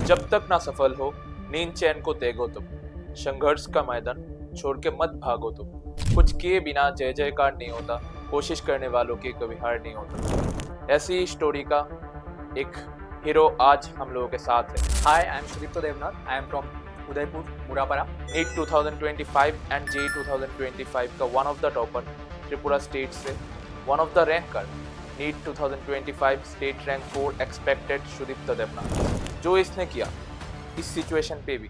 जब तक ना सफल हो नींद चैन को त्यागो तुम, संघर्ष का मैदान छोड़ के मत भागो तुम। कुछ किए बिना जय जयकार नहीं होता, कोशिश करने वालों की कभी हार नहीं होता। ऐसी ही स्टोरी का एक हीरो आज हम लोगों के साथ है। Hi, I am Sudipto Devnath. I am from Udaipur, Murapara. NEET 2025 and JEE 2025 का one of the topper, Tripura state से one of the ranker, NEET 2025 state rank 4 expected Sudipta Debnath. जो इसने किया इस सिचुएशन पे भी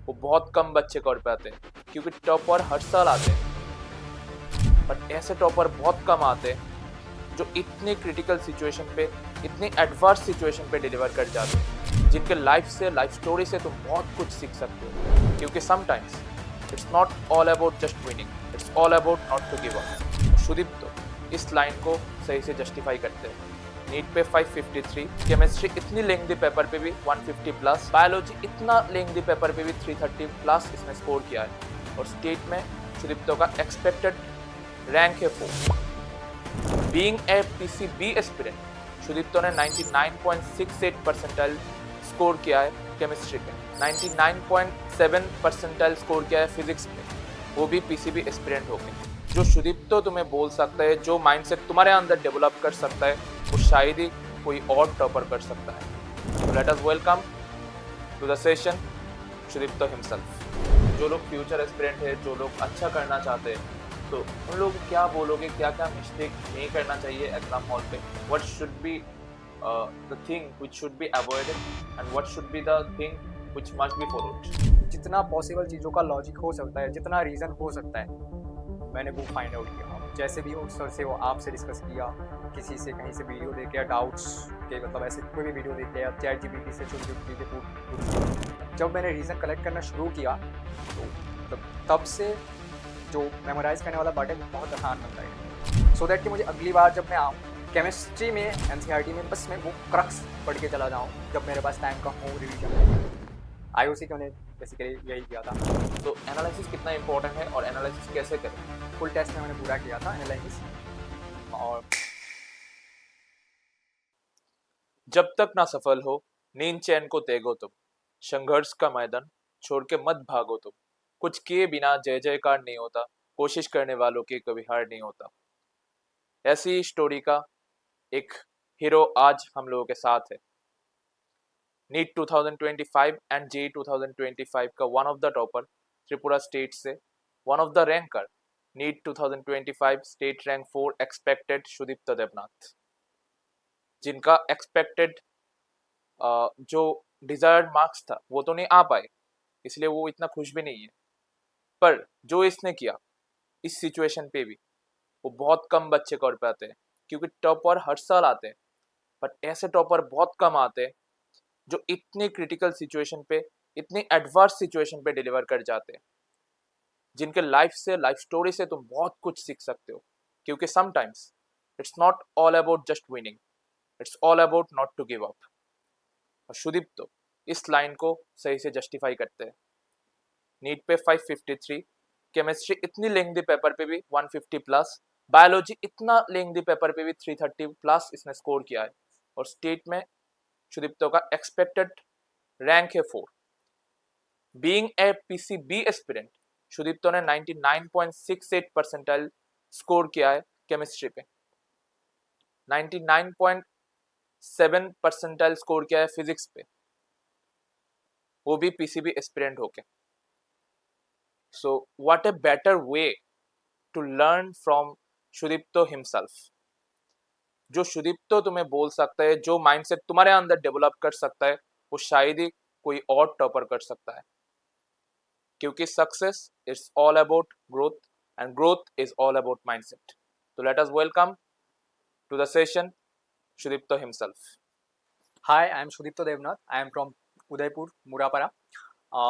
वो बहुत कम बच्चे कर पाते हैं, क्योंकि टॉपर हर साल आते हैं, बट ऐसे टॉपर बहुत कम आते हैं जो इतनी क्रिटिकल सिचुएशन पे, इतनी एडवर्स सिचुएशन पे डिलीवर कर जाते हैं, जिनके लाइफ स्टोरी से तुम बहुत कुछ सीख सकते हो। क्योंकि sometimes it's not all about just winning, it's all about not to give up. Sudeep तो इस लाइन को सही से जस्टिफाई करते हैं। नीट पे 553, केमिस्ट्री इतनी लेंथी पेपर पे भी 150 प्लस, बायोलॉजी इतना लेंथी पेपर पे भी 330 प्लस इसने स्कोर किया है, और स्टेट में सुदीप्तो का एक्सपेक्टेड रैंक है 4। Being a PCB aspirant, Sudipto ने 99.68 परसेंटाइल स्कोर किया है केमिस्ट्री पे, 99.7 परसेंटाइल स्कोर किया है फिजिक्स पे, वो भी पीसीबी एस्पिरेंट होके। जो सुदीप्तो तुम्हें बोल सकता है, जो माइंडसेट तुम्हारे अंदर डेवलप कर सकता है, वो शायद ही कोई और टॉपर कर सकता है। तो let us welcome to the session Sudipto himself. जो लोग फ्यूचर एस्पिरेंट है, जो लोग अच्छा करना चाहते हैं, तो उन लोग क्या बोलोगे, क्या क्या मिस्टेक नहीं करना चाहिए एग्जाम हॉल पे? What should be the thing which should be avoided and what should be the thing which must be followed? जितना पॉसिबल चीज़ों का लॉजिक हो सकता है, जितना रीज़न हो सकता है, मैंने वो फाइंड आउट किया। जैसे भी उस सर से वो आपसे डिस्कस किया, किसी से कहीं से वीडियो देख के, या डाउट्स के मतलब ऐसे कोई भी वीडियो देख के, या चैट जीपीटी से छोटी छोटी चीज़ें पूछ। जब मैंने रीज़न कलेक्ट करना शुरू किया, तो तब से जो मेमोराइज करने वाला पार्ट है बहुत आसान बनता है, सो दैट कि मुझे अगली बार जब मैं आऊँ केमिस्ट्री में, एनसीईआरटी में, बस मैं वो क्रक्स पढ़ के चला जाऊँ जब मेरे पास टाइम का हो रिवीजन। आईओसी के उन्हें बेसिकली यही किया था। तो एनालिसिस कितना इंपॉर्टेंट है और एनालिसिस कैसे करें? फुल टेस्ट में मैंने पूरा किया था एनालिसिस। और जब तक ना सफल हो नींद चैन को त्यागो तुम, संघर्ष का मैदान छोड़ के मत भागो तुम। कुछ किए बिना जय जयकार नहीं होता, कोशिश करने वालों की कभी हार नहीं होता। ऐसी ही स्टोरी का एक हीरो आज हम लोगों के साथ है। नीट 2025 एंड जेई 2025 का one of the topper, Tripura state से one of the ranker, NEET 2025 state rank 4 expected Sudipta Debnath, जिनका एक्सपेक्टेड जो डिजायर्ड मार्क्स था वो तो नहीं आ पाए, इसलिए वो इतना खुश भी नहीं है। पर जो इसने किया इस सिचुएशन पे भी वो बहुत कम बच्चे कर पाते हैं, क्योंकि टॉपर हर साल आते हैं, बट ऐसे टॉपर बहुत कम आते हैं जो इतनी क्रिटिकल सिचुएशन पे, इतनी एडवर्स सिचुएशन पे डिलीवर कर जाते हैं, जिनके लाइफ स्टोरी से तुम बहुत कुछ सीख सकते हो। क्योंकि sometimes it's not all about just winning, it's all about not to give up. और सुदीप तो इस लाइन को सही से जस्टिफाई करते हैं। नीट पे 553, केमिस्ट्री इतनी लेंथी पेपर पे भी 150 प्लस, बायोलॉजी इतना लेंथी पेपर पे भी 330 प्लस इसने स्कोर किया है, और स्टेट में सुदीप्तो का एक्सपेक्टेड रैंक है 4। Being a PCB aspirant, Sudipto ने 99.68 परसेंटाइल स्कोर किया है केमिस्ट्री पे, 99.7 परसेंटाइल स्कोर किया है फिजिक्स पे, वो भी पीसीबी एस्पिरेंट होके। So what a better way to learn from Sudipto himself. जो सुदीप्तो तुम्हें बोल सकता है, जो माइंडसेट तुम्हारे अंदर डेवलप कर सकता है, वो शायद ही कोई और टॉपर कर सकता है। क्योंकि success is all about growth and growth is all about mindset. तो let us welcome to the session Sudipto himself. Hi, I am Sudipto Devnath. I am from Udaipur, Murapara.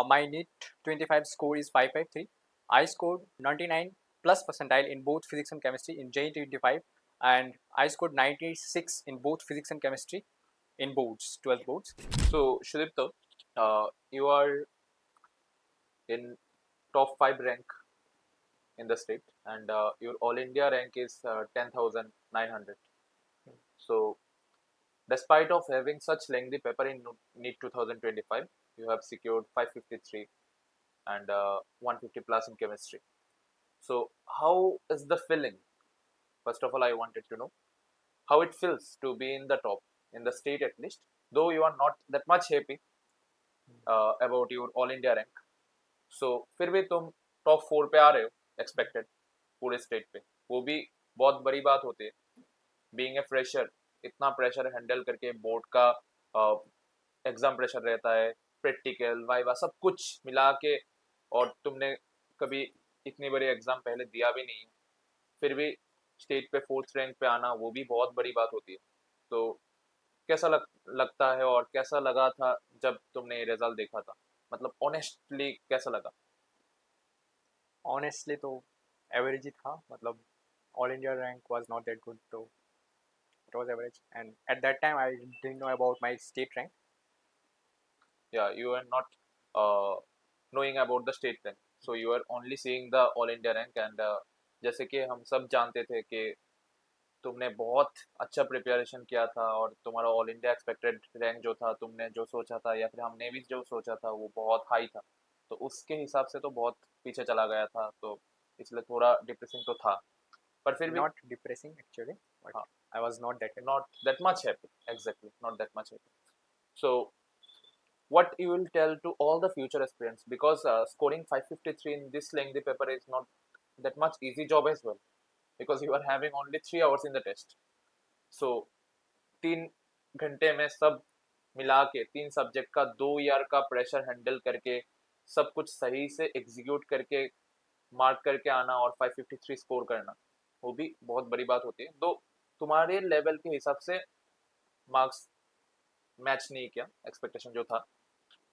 My NEET 25 score is 553. I scored 99 plus percentile in both physics and chemistry in JEE 25, and I scored 96 in both physics and chemistry in boards, 12 boards. So Sudipto, you are in top 5 rank in the state, and your all India rank is 10,900. So Despite of having such lengthy paper in NEET 2025, you have secured 553 and 150 plus in chemistry. So how is the feeling? First of all, I wanted to know how it feels to be in the top in the state at least, though you are not that much happy about your all India rank. So फिर भी तुम top 4 पे आ रहे हो expected पूरे state पे, वो भी बहुत बड़ी बात होती है बीइंग ए फ्रेशर। इतना प्रेशर हैंडल करके बोर्ड का एग्जाम प्रेशर रहता है, प्रैक्टिकल वाइवा सब कुछ मिला के, और तुमने कभी इतनी बड़ी एग्जाम पहले दिया भी नहीं है, फिर भी स्टेट पे 4th रैंक पे आना वो भी बहुत बड़ी बात होती है। तो कैसा लगता है और कैसा लगा था जब तुमने ये रिजल्ट देखा था, मतलब ऑनेस्टली कैसा लगा? ऑनेस्टली तो एवरेज ही था, मतलब all India rank was not that good, तो it was average and at that time I didn't know about my state rank. Yeah, you are not knowing about the state rank, so you are only seeing the all India rank and जैसे कि हम सब जानते थे कि तुमने बहुत अच्छा प्रिपरेशन किया था और तुम्हारा ऑल इंडिया एक्सपेक्टेड रैंक जो था, तुमने जो सोचा था या फिर हमने भी जो सोचा था वो बहुत हाई था, तो उसके हिसाब से तो बहुत पीछे चला गया था, तो इसलिए थोड़ा डिप्रेसिंग तो था, पर फिर भी Not depressing actually, but हाँ, I was not that happy. not that much happy, exactly, not that much happy. So what you will tell to all the future aspirants, because scoring 553 in this lengthy paper is not that much easy job as well, because you are having only 3 hours in the test. So 3 घंटे में सब मिला के 3 subject का 2 year का pressure handle करके सब कुछ सही से एग्जीक्यूट करके मार्क करके आना और 553 स्कोर करना, वो भी बहुत बड़ी बात होती है। तो तुम्हारे लेवल के हिसाब से मार्क्स मैच नहीं किया एक्सपेक्टेशन जो था,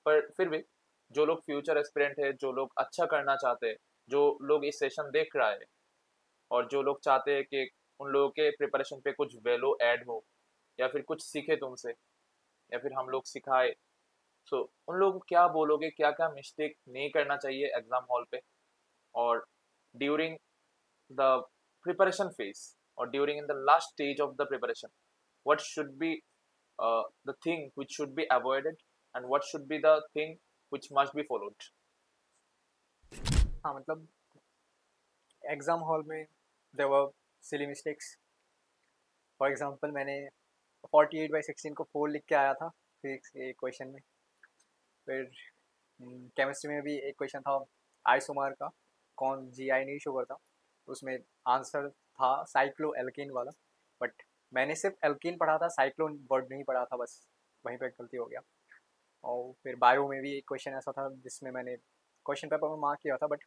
पर फिर भी जो लोग फ्यूचर एस्पिरेंट है, जो लोग अच्छा करना चाहते हैं, जो लोग इस सेशन देख रहा है और जो लोग चाहते हैं कि उन लोगों के प्रिपरेशन पे कुछ वैल्यू ऐड हो या फिर कुछ सीखे तुमसे या फिर हम लोग सिखाए, सो उन लोगों को क्या बोलोगे, क्या क्या मिस्टेक नहीं करना चाहिए एग्जाम हॉल पे और ड्यूरिंग द प्रिपरेशन फेज और during in the last stage of the preparation, what should be the thing which should be avoided and what should be the thing which must be followed? हाँ, मतलब exam hall में there were silly mistakes. For example मैंने 48/16 को 4 लिख के आया था physics के एक क्वेश्चन में. फिर केमिस्ट्री में भी एक क्वेश्चन था आइसोमर का, कौन जी आई नहीं शो करता, उसमें आंसर था साइक्लो एल्कीन वाला, बट मैंने सिर्फ एल्कीन पढ़ा था, साइक्लोन वर्ड नहीं पढ़ा था, बस वहीं पे गलती हो गया. और फिर बायो में भी एक क्वेश्चन ऐसा था जिसमें मैंने क्वेश्चन पेपर में मार्क किया था, बट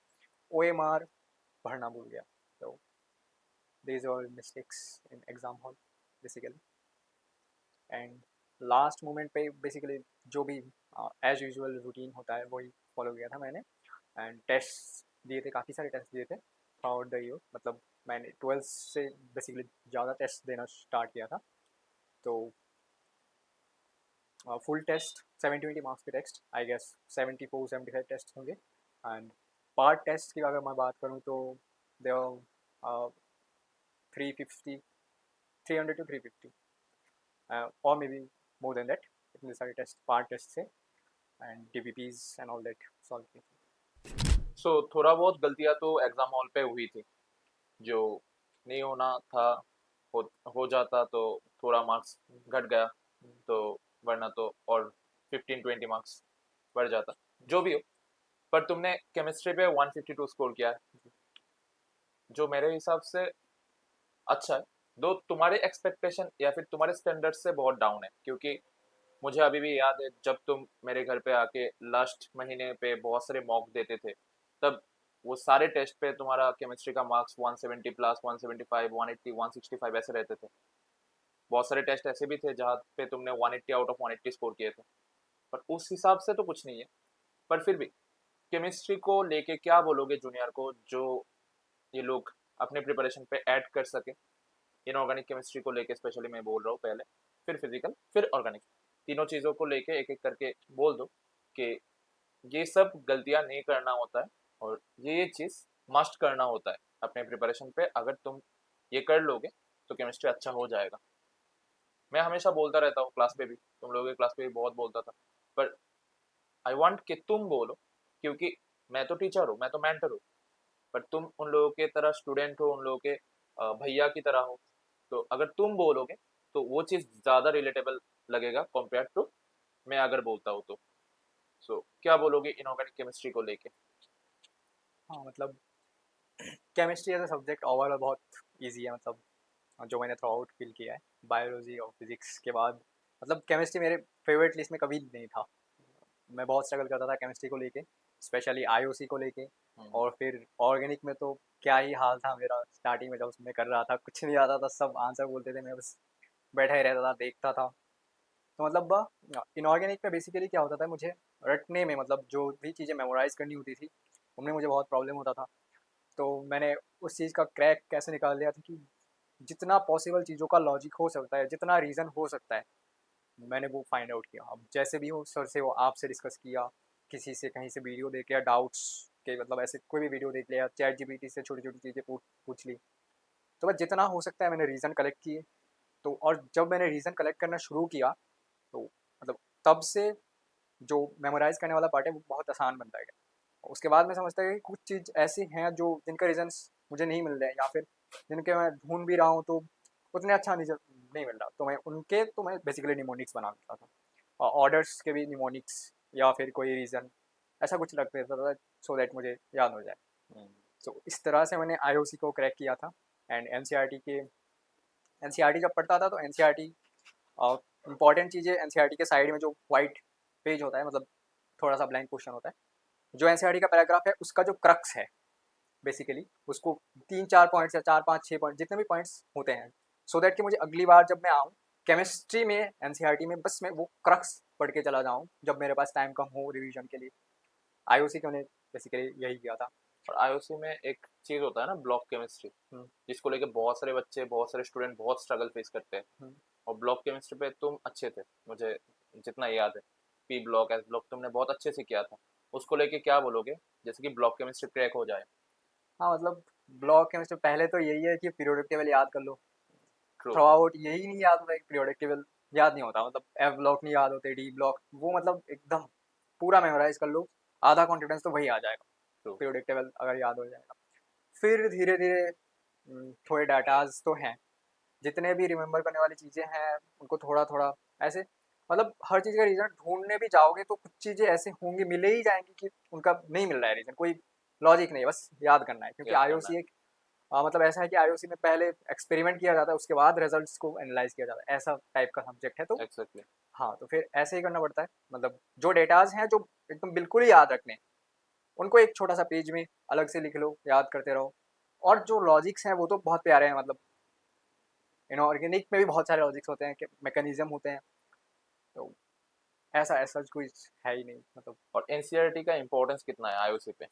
ओ एम आर भरना भूल गया. तो these all mistakes in exam hall basically. And last moment पे बेसिकली जो भी एज यूजुअल रूटीन होता है वही फॉलो किया था मैंने. एंड टेस्ट दिए थे, काफ़ी सारे टेस्ट दिए थे थ्रू आउट द ईयर, मतलब मैंने 12th से बेसिकली ज़्यादा टेस्ट देना स्टार्ट किया था. तो फुल टेस्ट 70-20 मार्क्स के टेस्ट, आई गेस 74-75 टेस्ट होंगे. एंड पार्ट टेस्ट की अगर मैं बात करूँ तो there 350 300 to 350 or maybe more than that. इतने सारे टेस्ट पार्ट टेस्ट से and DPPs and all that solve किए. सो थोड़ा बहुत गलतियां तो एग्जाम हॉल पे हुई थी, जो नहीं होना था हो जाता तो थोड़ा मार्क्स घट गया, तो वरना तो और 15-20 मार्क्स बढ़ जाता, जो भी हो। पर तुमने केमिस्ट्री पे 152 स्कोर किया है, जो मेरे हिसाब से अच्छा है, दो तुम्हारे एक्सपेक्टेशन या फिर तुम्हारे स्टैंडर्ड से बहुत डाउन है, क्योंकि मुझे अभी भी याद है जब तुम मेरे घर पे आके लास्ट महीने पे बहुत सारे मॉक देते थे, तब वो सारे टेस्ट पे तुम्हारा केमिस्ट्री का मार्क्स 170 प्लस 175 180 165 ऐसे रहते थे। बहुत सारे टेस्ट ऐसे भी थे जहाँ पे तुमने 180 आउट ऑफ 180 स्कोर किए थे, पर उस हिसाब से तो कुछ नहीं है। पर फिर भी केमिस्ट्री को लेके क्या बोलोगे जूनियर को, जो ये लोग अपने प्रिपरेशन पे ऐड कर सके इनऑर्गेनिक केमिस्ट्री को लेके, स्पेशली मैं बोल रहा हूँ, पहले फिर फिजिकल फिर ऑर्गेनिक, तीनों चीज़ों को लेके एक एक करके बोल दो कि ये सब गलतियां नहीं करना होता है और ये चीज़ मस्ट करना होता है अपने प्रिपरेशन पे, अगर तुम ये कर लोगे तो केमिस्ट्री अच्छा हो जाएगा। मैं हमेशा बोलता रहता हूँ क्लास पे भी, तुम लोगों के क्लास पे भी बहुत बोलता था, पर आई वांट कि तुम बोलो, क्योंकि मैं तो टीचर हूँ, मैं तो मेंटर हूँ, पर तुम उन लोगों के तरह स्टूडेंट हो, उन लोगों के भैया की तरह हो, तो अगर तुम बोलोगे तो वो चीज़ ज़्यादा रिलेटेबल लगेगा कंपेयर टू मैं अगर बोलता हूँ तो। सो क्या बोलोगे इनऑर्गेनिक केमिस्ट्री को लेके? हाँ मतलब chemistry as a subject overall बहुत इजी है, मतलब जो मैंने थ्रू आउट फील किया है बायोलॉजी और फिजिक्स के बाद, मतलब केमिस्ट्री मेरे फेवरेट लिस्ट में कभी नहीं था। मैं बहुत स्ट्रगल करता था केमिस्ट्री को लेके, स्पेशली आईओसी को लेके। हम्म, और फिर ऑर्गेनिक में तो क्या ही हाल था मेरा स्टार्टिंग में, जब उसमें कर रहा था कुछ नहीं आता था, सब आंसर बोलते थे, मैं बस बैठा ही रहता था देखता था। तो मतलब इनऑर्गेनिक में बेसिकली क्या होता था, मुझे रटने में, मतलब जो भी चीज़ें मेमोराइज़ करनी होती थी उनमें मुझे बहुत प्रॉब्लम होता था। तो मैंने उस चीज़ का क्रैक कैसे निकाल लिया था कि जितना पॉसिबल चीज़ों का लॉजिक हो सकता है, जितना रीज़न हो सकता है, मैंने वो फाइंड आउट किया। अब जैसे भी हो, सर से, वो आपसे डिस्कस किया, किसी से कहीं से वीडियो देख लिया डाउट्स के, मतलब ऐसे कोई भी वीडियो देख लिया, चैट जीपीटी से छोटी छोटी चीज़ें पूछ ली। तो बस जितना हो सकता है मैंने रीज़न कलेक्ट किए। तो और जब मैंने रीज़न कलेक्ट करना शुरू किया, तो मतलब तब से जो मेमोराइज़ करने वाला पार्ट है वो बहुत आसान बनता गया। उसके बाद मैं समझता है कि कुछ चीज़ ऐसी हैं जो जिनका रीजंस मुझे नहीं मिल रहे हैं, या फिर जिनके मैं ढूंढ भी रहा हूँ तो उतने अच्छा नहीं मिल रहा, तो मैं बेसिकली निमोनिक्स बना देता था, और ऑर्डर्स के भी निमोनिक्स, या फिर कोई रीज़न ऐसा कुछ रख देता था सो दैट मुझे याद हो जाए। हम्म, सो इस तरह से मैंने आईओसी को क्रैक किया था। एंड एनसीईआरटी जब पढ़ता था तो एनसीईआरटी इंपॉर्टेंट चीज़ें, एनसीईआरटी के साइड में जो वाइट पेज होता है, मतलब थोड़ा सा ब्लैंक क्वेश्चन होता है, जो एनसीईआरटी का पैराग्राफ है उसका जो क्रक्स है बेसिकली, उसको 3-4 पॉइंट्स या 4-5-6 पॉइंट जितने भी पॉइंट्स होते हैं, सो दैट कि मुझे अगली बार जब मैं आऊँ केमिस्ट्री में एनसीईआरटी में, बस मैं वो क्रक्स पढ़ के चला जाऊँ जब मेरे पास टाइम कम हो रिवीजन के लिए। आईओसी को ने बेसिकली यही किया था। और आईओसी में एक चीज़ होता है ना, ब्लॉक केमिस्ट्री, हम्म, जिसको लेके बहुत सारे बच्चे, बहुत सारे स्टूडेंट बहुत स्ट्रगल फेस करते हैं। हम्म। और ब्लॉक केमिस्ट्री पे तुम अच्छे थे, मुझे जितना याद है, पी ब्लॉक एस ब्लॉक तुमने बहुत अच्छे से किया था। उसको लेके क्या बोलोगे, जैसे कि ब्लॉक केमिस्ट्री क्रैक हो जाए? हाँ मतलब ब्लॉक केमिस्ट्री पहले तो यही है कि पीरियोडिक टेबल याद कर लो। ट्रू। थ्रू आउट यही नहीं याद होता कि पीरियोडिक टेबल याद नहीं होता, मतलब एफ ब्लॉक नहीं याद होते, डी ब्लॉक, वो मतलब एकदम पूरा मेमोराइज कर लो, आधा कॉन्फिडेंस तो वही आ जाएगा ट्रू। पीरियोडिक टेबल अगर याद हो जाएगा। फिर धीरे धीरे थोड़े डाटाज तो हैं, जितने भी रिमेंबर करने वाली चीज़ें हैं उनको थोड़ा थोड़ा ऐसे, मतलब हर चीज़ का रीज़न ढूंढने भी जाओगे तो कुछ चीज़ें ऐसे होंगी, मिले ही जाएंगी कि उनका नहीं मिल रहा है रीज़न, कोई लॉजिक नहीं है, बस याद करना है, क्योंकि याद करना है। आईओसी एक मतलब ऐसा है कि आईओसी में पहले एक्सपेरिमेंट किया जाता है, उसके बाद रिजल्ट्स को एनालाइज किया जाता है, ऐसा टाइप का सब्जेक्ट है। तो एग्जैक्टली। हाँ, तो फिर ऐसे ही करना पड़ता है, मतलब जो डेटाज हैं जो एकदम बिल्कुल ही याद रखने, उनको एक छोटा सा पेज में अलग से लिख लो, याद करते रहो। और जो लॉजिक्स हैं वो तो बहुत प्यारे हैं, मतलब इनऑर्गेनिक में भी बहुत सारे लॉजिक्स होते हैं, मैकेनिज्म होते हैं। तो ऐसा ऐसा कोई है ही नहीं, मतलब और एनसीईआरटी का इम्पोर्टेंस कितना है आईओसी पे?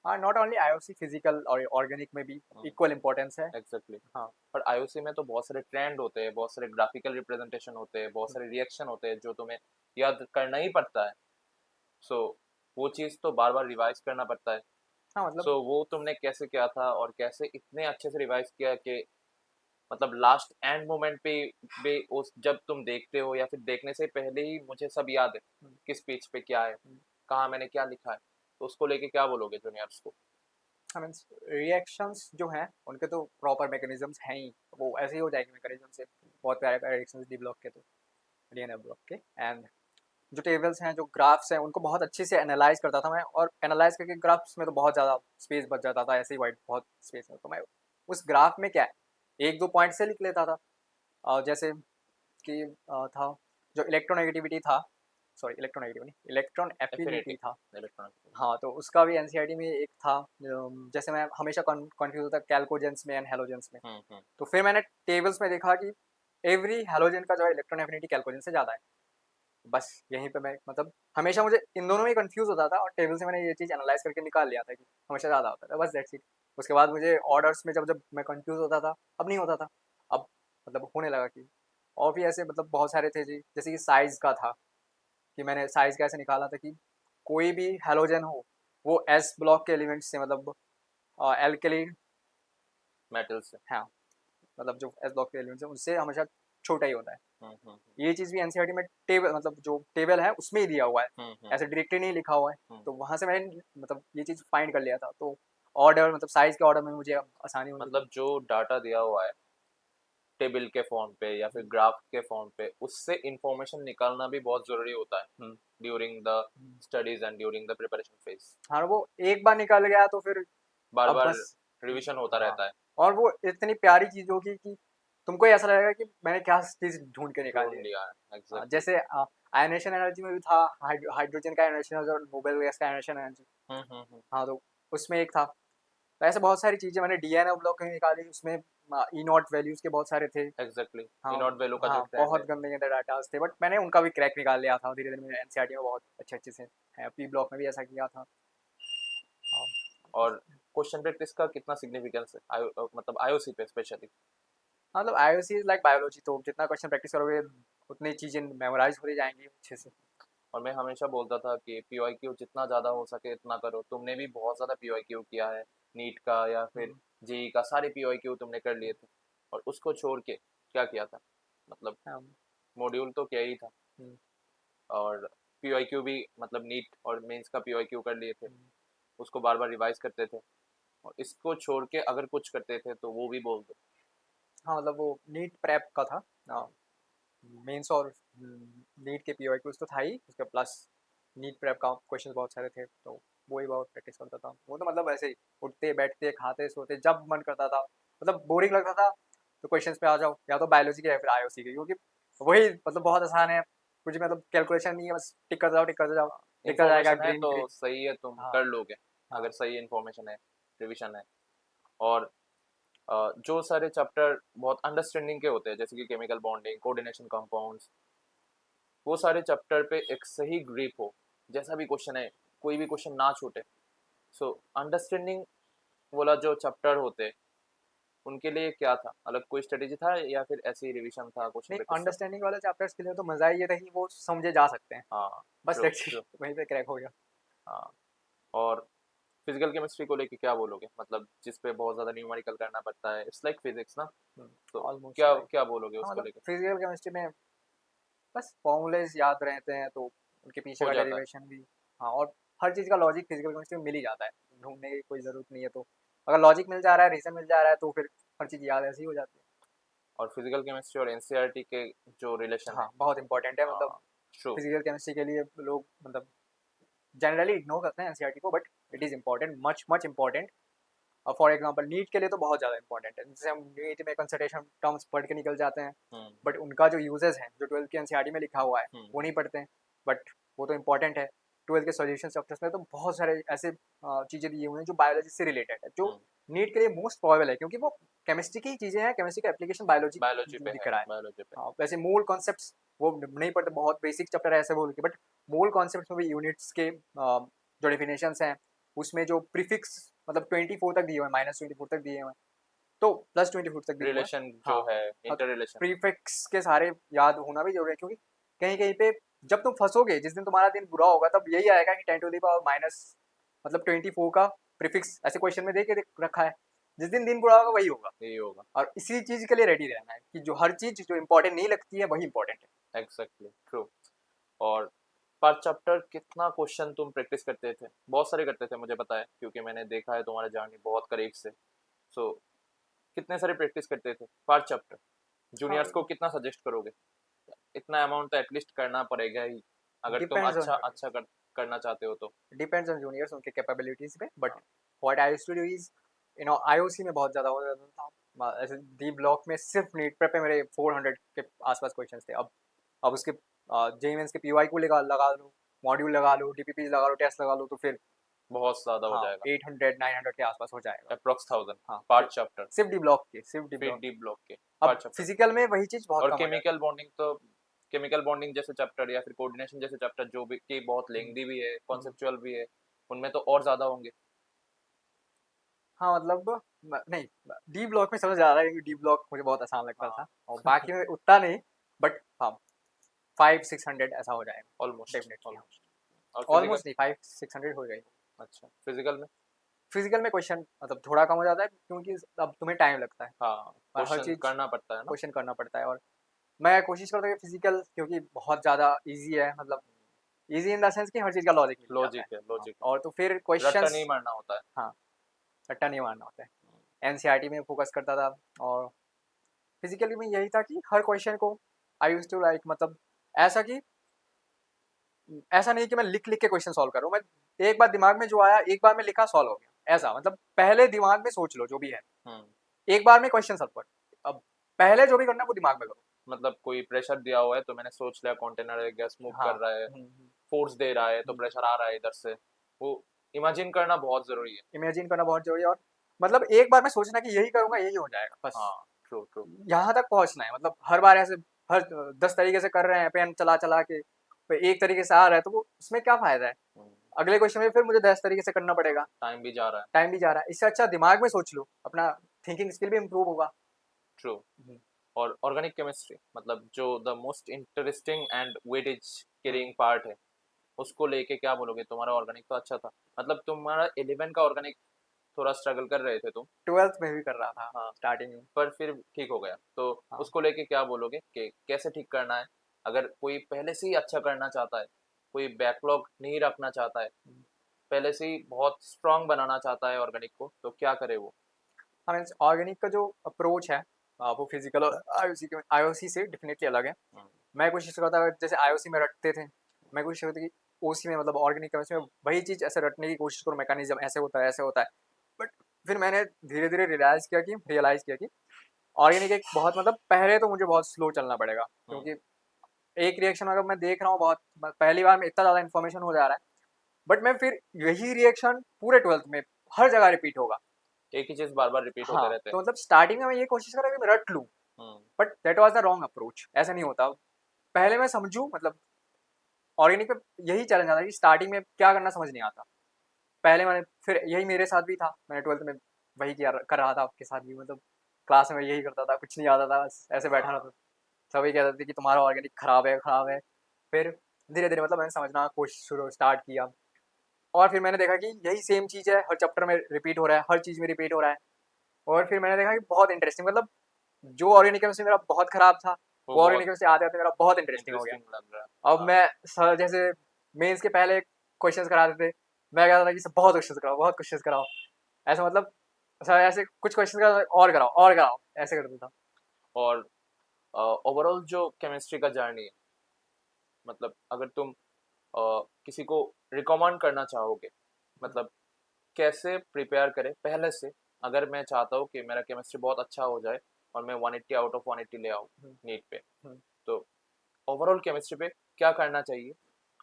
हाँ, नॉट ओनली आईओसी, फिजिकल और ऑर्गेनिक में भी इक्वल इम्पोर्टेंस है। एग्जैक्टली। हाँ। पर आईओसी में तो बहुत सारे ट्रेंड होते हैं, बहुत सारे ग्राफिकल रिप्रेजेंटेशन होते हैं, बहुत सारे रिएक्शन होते हैं जो तुम्हें याद करना ही पड़ता है। सो वो चीज़ तो बार बार रिवाइज करना पड़ता है। हाँ मतलब सो वो तुमने कैसे किया था, और कैसे इतने अच्छे से रिवाइज किया कि मतलब लास्ट एंड मोमेंट पे उस जब तुम देखते हो, या फिर देखने से पहले ही मुझे सब याद है, किस पेज पे क्या है, कहाँ मैंने क्या लिखा है, तो उसको लेके क्या बोलोगे जूनियर्स को? आई मीन रिएक्शंस जो हैं उनके तो प्रॉपर मैकेनिज्म्स हैं ही, वो ऐसे ही हो जाएंगे मैकेनिज्म से। बहुत प्यारे प्यारे रिएक्शंस डी ब्लॉक के, तो डीएनए ब्लॉक के। एंड जो टेबल्स हैं, जो ग्राफ्स हैं, उनको बहुत अच्छे से एनालाइज करता था मैं, और एनालाइज करके ग्राफ्स में तो बहुत ज़्यादा स्पेस बच जाता था, ऐसे ही वाइट बहुत स्पेस है, तो मैं उस ग्राफ में क्या है, एक दो पॉइंट से लिख लेता था। जैसे कि था जो इलेक्ट्रोनेगेटिविटी था, सॉरी इलेक्ट्रोनेगेटिव नहीं, इलेक्ट्रॉन एफिनिटी एफिनिटी, था। इलेक्ट्रॉनिक। हाँ, तो उसका भी एनसीईआरटी में एक था। जैसे मैं हमेशा कंफ्यूज होता कैल्कोजेंस में एंड हेलोजेंस में, हम्म। तो फिर मैंने टेबल्स में देखा कि एवरी हेलोजन का जो है इलेक्ट्रॉन एफिनिटी कैल्कोजेन से ज़्यादा है। बस यहीं पे मैं, मतलब हमेशा मुझे इन दोनों में कंफ्यूज होता था, और टेबल से मैंने ये चीज़ एनालाइज करके निकाल लिया था कि हमेशा ज़्यादा होता था, बस दैट्स इट। उसके बाद मुझे ऑर्डर्स में जब जब मैं कंफ्यूज होता था, अब नहीं होता था। अब मतलब होने लगा कि, और भी ऐसे मतलब बहुत सारे थे जी, जैसे कि साइज़ का था, कि मैंने साइज़ कैसे निकाला था कि कोई भी हैलोजन हो वो एस ब्लॉक के एलिमेंट्स से, मतलब एल्केली, मेटल से। हाँ, मतलब जो एस ब्लॉक के एलिमेंट्स हैं उनसे हमेशा छोटा ही होता है। हम्म, हम्म, ये चीज़ भी एनसीईआरटी में टेबल मतलब जो टेबल है उसमें ही दिया हुआ है, हम्म, ऐसे डायरेक्टली नहीं लिखा हुआ है। हम्म। तो वहाँ से मैंने मतलब ये चीज़ फाइंड कर लिया था, तो ऑर्डर मतलब साइज के ऑर्डर में मुझे अब आसानी होने लगी। मतलब जो डाटा दिया हुआ है टेबल के फॉर्म पे या फिर ग्राफ के फॉर्म पे, उससे इंफॉर्मेशन निकालना भी बहुत जरूरी होता है hmm, during the hmm. Studies and during the preparation phase. हाँ, वो एक बार निकल गया तो फिर बार अब बार बस। रिवीजन होता हाँ, रहता है। और वो इतनी प्यारी चीज़ होगी कि तुमको ऐसा लगेगा कि मैंने क्या चीज़ ढूंढ के निकाली ढूंढ है। लिया है, हाँ, एग्जैक्टली। जैसे आयनेशन एनर्जी में भी था, हाइड्रोजन का आयनेशन और नोबेल गैस का आयनेशन एनर्जी। हम्म। हाँ, तो उसमें एक था। तो ऐसे बहुत सारी चीज़ें मैंने डीएनए ब्लॉक निकाली, उसमें ई नॉट वैल्यूज़ के बहुत सारे थे। एग्जैक्टली, हाँ, इनॉट वैल्यू का जो हाँ, ट्रेंड बहुत है। गंदे गंदे डाटाज थे, बट मैंने उनका भी क्रैक निकाल लिया था धीरे धीरे। मैंने एनसीईआरटी में बहुत अच्छे अच्छे से है, पी ब्लॉक में भी ऐसा किया था। हाँ, और क्वेश्चन प्रैक्टिस का कितना सिग्निफिकेंस है मतलब आईओसी पे स्पेशली? मतलब आईओसी इज लाइक बायोलॉजी, तो जितना क्वेश्चन प्रैक्टिस करोगे उतनी चीज़ें मेमोराइज होती जाएंगी अच्छे से। और मैं हमेशा बोलता था कि पीवाईक्यू जितना ज़्यादा हो सके इतना करो। तुमने भी बहुत ज़्यादा पीवाईक्यू किया है, नीट का या फिर हम्म, जेई का, सारे पीवाईक्यू तुमने कर लिए थे। और उसको छोड़ के क्या किया था? मतलब हाँ, मॉड्यूल तो क्या ही था, हम्म, और पीवाईक्यू भी मतलब नीट और मेंस का पीवाईक्यू कर लिए थे, हम्म। उसको बार बार रिवाइज करते थे। और इसको छोड़ के अगर कुछ करते थे तो वो भी बोल दो। हाँ, मतलब वो नीट प्रेप का था। मेंस और नीट के पीवाईक्यूज तो था ही, उसके प्लस नीट प्रेप का क्वेश्चंस बहुत सारे थे, तो वो ही बहुत प्रैक्टिस करता था। वो तो मतलब ऐसे ही उठते बैठते खाते सोते जब मन करता था, मतलब बोरिंग लगता था तो क्वेश्चंस पे आ जाओ, या तो बायोलॉजी के या फिर आईओसी के, क्योंकि वही मतलब बहुत आसान है। कुछ मतलब कैलकुलेशन नहीं है, बस टिक करते जाओ, लिखा जाएगा इंफॉर्मेशन है ग्रीन तो ग्रीन। सही है, तुम हाँ, कर लोगे हाँ। अगर सही इंफॉर्मेशन है, रिविजन है। और जो सारे चैप्टर बहुत अंडरस्टैंडिंग के होते हैं, जैसे कि केमिकल बॉन्डिंग, कोऑर्डिनेशन कंपाउंड्स, वो सारे चैप्टर पे एक सही ग्रिप हो, जैसा भी क्वेश्चन है कोई भी क्वेश्चन ना छूटे। सो अंडरस्टैंडिंग वाला जो चैप्टर होते, उनके लिए क्या था, अलग कोई स्ट्रेटेजी था या फिर ऐसे ही रिवीजन था क्वेश्चन नहीं, प्रैक्टिस सब? अंडरस्टैंडिंग वाले चैप्टर्स के लिए तो मजा ही ये था कि वो समझे जा सकते हैं, हाँ, बस ट्रू लेट्स सी ट्रू। वहीं पे क्रैक हो गया। हाँ। और फिजिकल केमिस्ट्री को लेके क्या बोलोगे, मतलब जिस पे बहुत ज़्यादा न्यूमेरिकल करना पड़ता है, इट्स लाइक फिजिक्स ना? तो ऑलमोस्ट क्या लाइक। क्या बोलोगे हाँ, उसको मतलब लेके? फिजिकल केमिस्ट्री में बस फॉर्मूलेज याद रहते हैं, तो उनके पीछे हो का जाता है। डेरिवेशन भी। हाँ, और हर चीज़ का लॉजिक फिजिकल केमिस्ट्री में मिल ही जाता है, ढूंढने की कोई ज़रूरत नहीं है। तो अगर लॉजिक मिल जा रहा है, रीज़न मिल जा रहा है, तो फिर हर चीज़ याद ऐसी ही हो जाती और फिजिकल केमिस्ट्री और एनसीईआरटी के जो है। रिलेशन है। हाँ, बहुत इंपॉर्टेंट है, मतलब हाँ, ट्रू। फिजिकल केमिस्ट्री के लिए लोग मतलब जनरली इग्नोर करते हैं एनसीईआरटी को, but it is important, much much important. For example NEET के लिए तो बहुत ज़्यादा इंपॉर्टेंट है, जैसे हम नीट में कंसल्टेशन टर्म्स पढ़ के निकल जाते हैं, हम्म, बट उनका जो यूजेस हैं जो 12th के एनसीईआरटी में लिखा हुआ है हम्म, वो नहीं पढ़ते हैं, बट वो तो इंपॉर्टेंट है। 12th के सॉल्यूशन चैप्टर्स में तो बहुत सारे ऐसे चीज़ें दी हुई हैं जो बायोलॉजी से रिलेटेड है, जो हम्म। नीट के लिए मोस्ट प्रोबेबल है, क्योंकि वो केमिस्ट्री की चीज़ें हैं, केमिस्ट्री का एप्लीकेशन बायोलॉजी बायोलॉजी पे दिख है, रहा है। बायोलॉजी पे। वैसे मूल कॉन्सेप्ट्स वो नहीं पढ़ते, बहुत बेसिक चैप्टर है ऐसे बोल के, बट मूल कॉन्सेप्ट्स में भी यूनिट्स के जो डेफिनेशंस हैं, उसमें जो प्रीफिक्स मतलब 24 तक दिए हुए हैं, -24 तक दिए हुए हैं, तो +24 तक दिए हुए हैं। रिलेशन जो हाँ, है, हाँ, इंटर रिलेशन। प्रीफिक्स के सारे याद होना भी जरूरी है, क्योंकि कहीं कहीं पे जब तुम फंसोगे, जिस दिन तुम्हारा दिन बुरा होगा, तब यही आएगा कि 10 to the power माइनस मतलब 24 का प्रीफिक्स ऐसे क्वेश्चन में दे के रखा है। जिस दिन दिन बुरा होगा वही होगा। यही होगा। और इसी चीज के लिए रेडी रहना है कि जो हर चीज जो इंपॉर्टेंट नहीं लगती है वही इंपॉर्टेंट है। Exactly, true. और पर चैप्टर कितना क्वेश्चन तुम प्रैक्टिस करते थे? बहुत सारे करते थे, मुझे पता है, क्योंकि मैंने देखा है तुम्हारा जर्नी बहुत करीब से। सो कितने सारे प्रैक्टिस करते थे पर चैप्टर? जूनियर्स हाँ, को कितना सजेस्ट करोगे? इतना अमाउंट तो एटलीस्ट करना पड़ेगा ही, अगर तुम डिपेंड्स ऑन अच्छा अच्छा जूनियर्स, करना चाहते हो तो। डिपेंड्स ऑन जूनियर्स उनके कैपेबिलिटीज पे, बट हाँ। What I used to do is IOC में बहुत ज्यादा हो जाता था। ऐसे डी ब्लॉक में सिर्फ नीट प्रेप पे मेरे 400 के आसपास क्वेश्चंस थे। अब उसके जेई मेंस के पीवाई को लगा लगा लो, मॉड्यूल लगा लो, डीपीपी लगा लो, टेस्ट लगा लो, तो फिर बहुत ज़्यादा हो हाँ जाएगा। 800 900 के आसपास हो जाएगा। अप्रॉक्स 1000 हाँ, पार्ट चैप्टर, सिर्फ डी ब्लॉक के, सिर्फ डी फिर ब्लॉक। डी ब्लॉक के अब पार्ट चैप्टर। फिजिकल में वही चीज बहुत और कम हो जाती केमिकल बॉन्डिंग तो, केमिकल बॉन्डिंग जैसे चैप्टर या फिर कोऑर्डिनेशन जैसे चैप्टर जो भी कि बहुत है। लेंदी भी है, हम्म। कॉन्सेप्चुअल भी है, उनमें तो और ज़्यादा होंगे। हाँ, मतलब नहीं, डी ब्लॉक में समझ आ रहा है, क्योंकि डी ब्लॉक मुझे बहुत आसान लगता हाँ। था, और बाकी में उतना नहीं, बट हाँ 500-600 ऐसा हो जाएगा ऑलमोस्ट डेफिनेटली। हाँ, ऑलमोस्ट। और फिजिकल? ऑलमोस्ट नहीं, 500-600 हो जाएगी। अच्छा, फिजिकल में? फिजिकल में क्वेश्चन मतलब थोड़ा कम हो जाता है, क्योंकि अब तुम्हें टाइम लगता है हाँ, और हर क्वेश्चन चीज करना पड़ता है ना। क्वेश्चन करना पड़ता है, और मैं कोशिश करता हूँ कि फिजिकल, क्योंकि बहुत ज़्यादा ईजी है, मतलब ईजी इन द सेंस कि हर चीज़ का लॉजिक मिल जाता लॉजिक है, हाँ, लॉजिक है। और तो फिर रट्टा क्वेश्चंस, नहीं मारना होता है। हाँ, रट्टा नहीं मारना होता है। एनसीईआरटी में फोकस करता था, और फिजिकली में यही था कि हर क्वेश्चन को आई यूज्ड टू लाइक, मतलब ऐसा कि ऐसा नहीं कि मैं लिख लिख के क्वेश्चन सॉल्व कर रहा हूँ, मैं एक बार दिमाग में जो आया एक बार में लिखा सॉल्व हो गया, ऐसा मतलब पहले दिमाग में सोच लो जो भी है, हुँ, एक बार में क्वेश्चन सॉल्व कर, अब पहले जो भी करना है वो दिमाग में करो। मतलब कोई प्रेशर दिया हुआ है तो मैंने सोच लिया कंटेनर है, गैस मूव हाँ, कर रहा है, फोर्स दे रहा है तो प्रेशर आ रहा है इधर से। वो इमेजिन करना बहुत ज़रूरी है। इमेजिन करना बहुत जरूरी है, और मतलब एक बार में सोचना कि यही करूंगा यही हो जाएगा बस, हाँ, ट्रू, ट्रू। यहाँ तक पहुंचना है, मतलब हर बार ऐसे हर 10 तरीके से कर रहे हैं पेन चला चला के, फिर एक तरीके से आ रहा है तो वो उसमें क्या फायदा है, हुँ, अगले क्वेश्चन में फिर मुझे 10 तरीके से करना पड़ेगा, टाइम भी जा रहा है। टाइम भी जा रहा है, इससे अच्छा दिमाग में सोच लो, अपना थिंकिंग स्किल भी इम्प्रूव होगा। ट्रू। और ऑर्गेनिक केमिस्ट्री मतलब जो the most interesting and weightage carrying part है, उसको लेके क्या बोलोगे? तुम्हारा ऑर्गेनिक तो अच्छा था, मतलब तुम्हारा 11 का ऑर्गेनिक थोड़ा स्ट्रगल कर रहे थे तुम। 12th में भी कर रहा था हाँ, स्टार्टिंग में। पर फिर ठीक हो गया। तो हाँ, उसको लेके क्या बोलोगे कि कैसे ठीक करना है? अगर कोई पहले से ही अच्छा करना चाहता है, कोई बैकलॉग नहीं रखना चाहता है, पहले से ही बहुत स्ट्रांग बनाना चाहता है ऑर्गेनिक को, तो क्या करे वो? हाँ मीन्स ऑर्गेनिक का जो अप्रोच है, वो फिजिकल और आईओसी से डेफिनेटली अलग है। हम्म, मैं कोशिश करता था जैसे आईओसी में रटते थे, मैं कोशिश करता कि ओसी में, मतलब ऑर्गेनिक केमिस्ट्री में वही चीज़ ऐसे रटने की कोशिश करूँ, मैकेनिज्म ऐसे होता है ऐसे होता है, बट फिर मैंने धीरे धीरे रियलाइज़ किया कि ऑर्गेनिक एक बहुत, मतलब पहले तो मुझे बहुत स्लो चलना पड़ेगा, हम्म, क्योंकि एक रिएक्शन अगर मैं देख रहा हूँ बहुत पहली बार में इतना ज़्यादा इन्फॉर्मेशन हो जा रहा है, बट मैं फिर यही रिएक्शन पूरे 12th में हर जगह रिपीट होगा। एक ही चीज बार बार रिपीट होते हाँ, रहते हैं। तो मतलब स्टार्टिंग में मैं ये कोशिश करा कि मैं रट लूँ, hmm, but that was the wrong approach, ऐसा नहीं होता। पहले मैं समझूँ, मतलब ऑर्गेनिक में यही चैलेंज आता है कि स्टार्टिंग में क्या करना समझ नहीं आता। पहले मैंने फिर यही मेरे साथ भी था, मैंने 12th में वही किया कर रहा था आपके साथ भी, मतलब क्लास में यही करता था, कुछ नहीं आता था, बस ऐसे बैठा रहता था। सभी कहते थे कि तुम्हारा ऑर्गेनिक खराब है, खराब है। फिर धीरे-धीरे मतलब मैंने समझना कोशिश शुरू स्टार्ट किया, और फिर मैंने देखा कि यही सेम चीज़ है, हर चैप्टर में रिपीट हो रहा है, हर चीज़ में रिपीट हो रहा है। और फिर मैंने देखा कि बहुत इंटरेस्टिंग, मतलब जो ऑर्गेनिक केमिस्ट्री मेरा बहुत खराब था, वो वो ऑर्गेनिक बहुत केमिस्ट्री आते-आते मेरा बहुत इंटरेस्टिंग हो गया। इंटरेस्टिंग लग रहा है। अब हाँ, मैं सर जैसे मेंस के पहले क्वेश्चंस कराते थे, मैं कहता था कि सर बहुत क्वेश्चंस कराओ, बहुत क्वेश्चंस कराओ। ऐसा मतलब सर ऐसे कुछ क्वेश्चंस कराओ और कराओ, ऐसे करता था। और ओवरऑल जो केमिस्ट्री का जर्नी है, मतलब अगर तुम किसी को रिकमेंड करना चाहोगे, मतलब कैसे प्रिपेयर करें पहले से? अगर मैं चाहता हूँ कि मेरा केमिस्ट्री बहुत अच्छा हो जाए और मैं 180 आउट ऑफ 180 ले आऊँ हुँ, नीट पे, हुँ। तो ओवरऑल केमिस्ट्री पे क्या करना चाहिए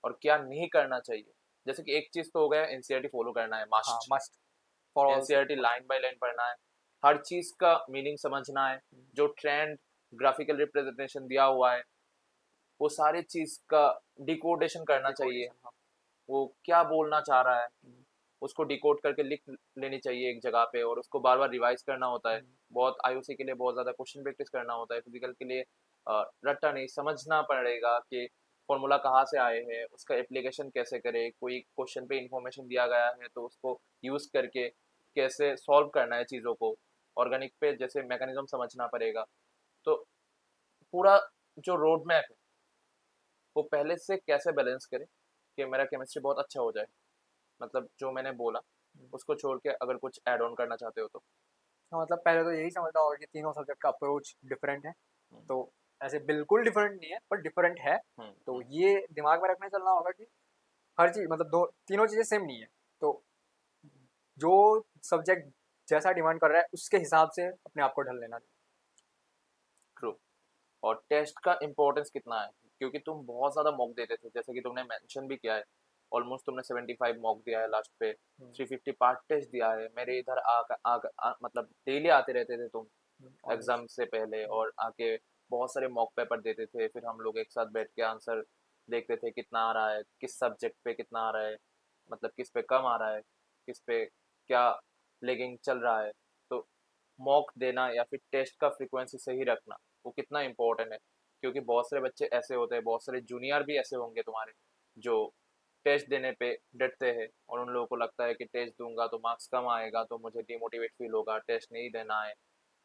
और क्या नहीं करना चाहिए? जैसे कि एक चीज़ तो हो गया, एनसीईआरटी फॉलो करना है हाँ, must. Must for all NCERT line by line पढ़ना है, हर चीज़ का मीनिंग समझना है, जो ट्रेंड ग्राफिकल रिप्रेजेंटेशन दिया हुआ है वो सारी चीज़ का डिकोडेशन करना चाहिए। डिकोडेशन। हाँ। वो क्या बोलना चाह रहा है हुँ, उसको डिकोड करके लिख लेनी चाहिए एक जगह पे, और उसको बार बार रिवाइज करना होता है। हुँ, बहुत आईयूसी के लिए बहुत ज़्यादा क्वेश्चन प्रैक्टिस करना होता है, फिजिकल के लिए रट्टा नहीं समझना पड़ेगा कि फॉर्मूला कहाँ से आए हैं, उसका एप्लीकेशन कैसे करें, कोई क्वेश्चन पे इंफॉर्मेशन दिया गया है तो उसको यूज़ करके कैसे सॉल्व करना है चीज़ों को। ऑर्गेनिक पे जैसे मैकेनिज्म समझना पड़ेगा। तो पूरा जो रोड मैप है वो पहले से कैसे बैलेंस करें कि मेरा केमिस्ट्री बहुत अच्छा हो जाए, मतलब जो मैंने बोला हुँ। उसको छोड़ के अगर कुछ ऐड ऑन करना चाहते हो तो? हाँ, मतलब पहले तो यही समझना होगा कि तीनों सब्जेक्ट का अप्रोच डिफरेंट है। हुँ, तो ऐसे बिल्कुल डिफरेंट नहीं है, पर डिफरेंट है। हुँ, तो हुँ, ये दिमाग में रखने चलना होगा कि हर चीज़, मतलब दो तीनों चीज़ें सेम नहीं है। तो जो सब्जेक्ट जैसा डिमांड कर रहा है उसके हिसाब से अपने आप को ढल लेना। ट्रू। और टेस्ट का इम्पोर्टेंस कितना है? क्योंकि तुम बहुत ज़्यादा मॉक देते थे, जैसे कि तुमने मेंशन भी किया है, ऑलमोस्ट तुमने 75 मॉक दिया है लास्ट पे, हुँ, 350 पार्ट टेस्ट दिया है। मेरे इधर मतलब डेली आते रहते थे तुम हुँ, ऑलमोस्ट। एग्ज़ाम से पहले, हुँ, और आके बहुत सारे मॉक पेपर देते थे, फिर हम लोग एक साथ बैठ के आंसर देखते थे कितना आ रहा है, किस सब्जेक्ट पे कितना आ रहा है, मतलब किस पे कम आ रहा है, किस पे क्या लैगिंग चल रहा है। तो मॉक देना या फिर टेस्ट का फ्रीक्वेंसी सही रखना वो कितना इम्पोर्टेंट है? क्योंकि बहुत सारे बच्चे ऐसे होते हैं, बहुत सारे जूनियर भी ऐसे होंगे तुम्हारे, जो टेस्ट देने पे डरते हैं और उन लोगों को लगता है कि टेस्ट दूंगा तो मार्क्स कम आएगा तो मुझे डिमोटिवेट फील होगा, टेस्ट नहीं देना है,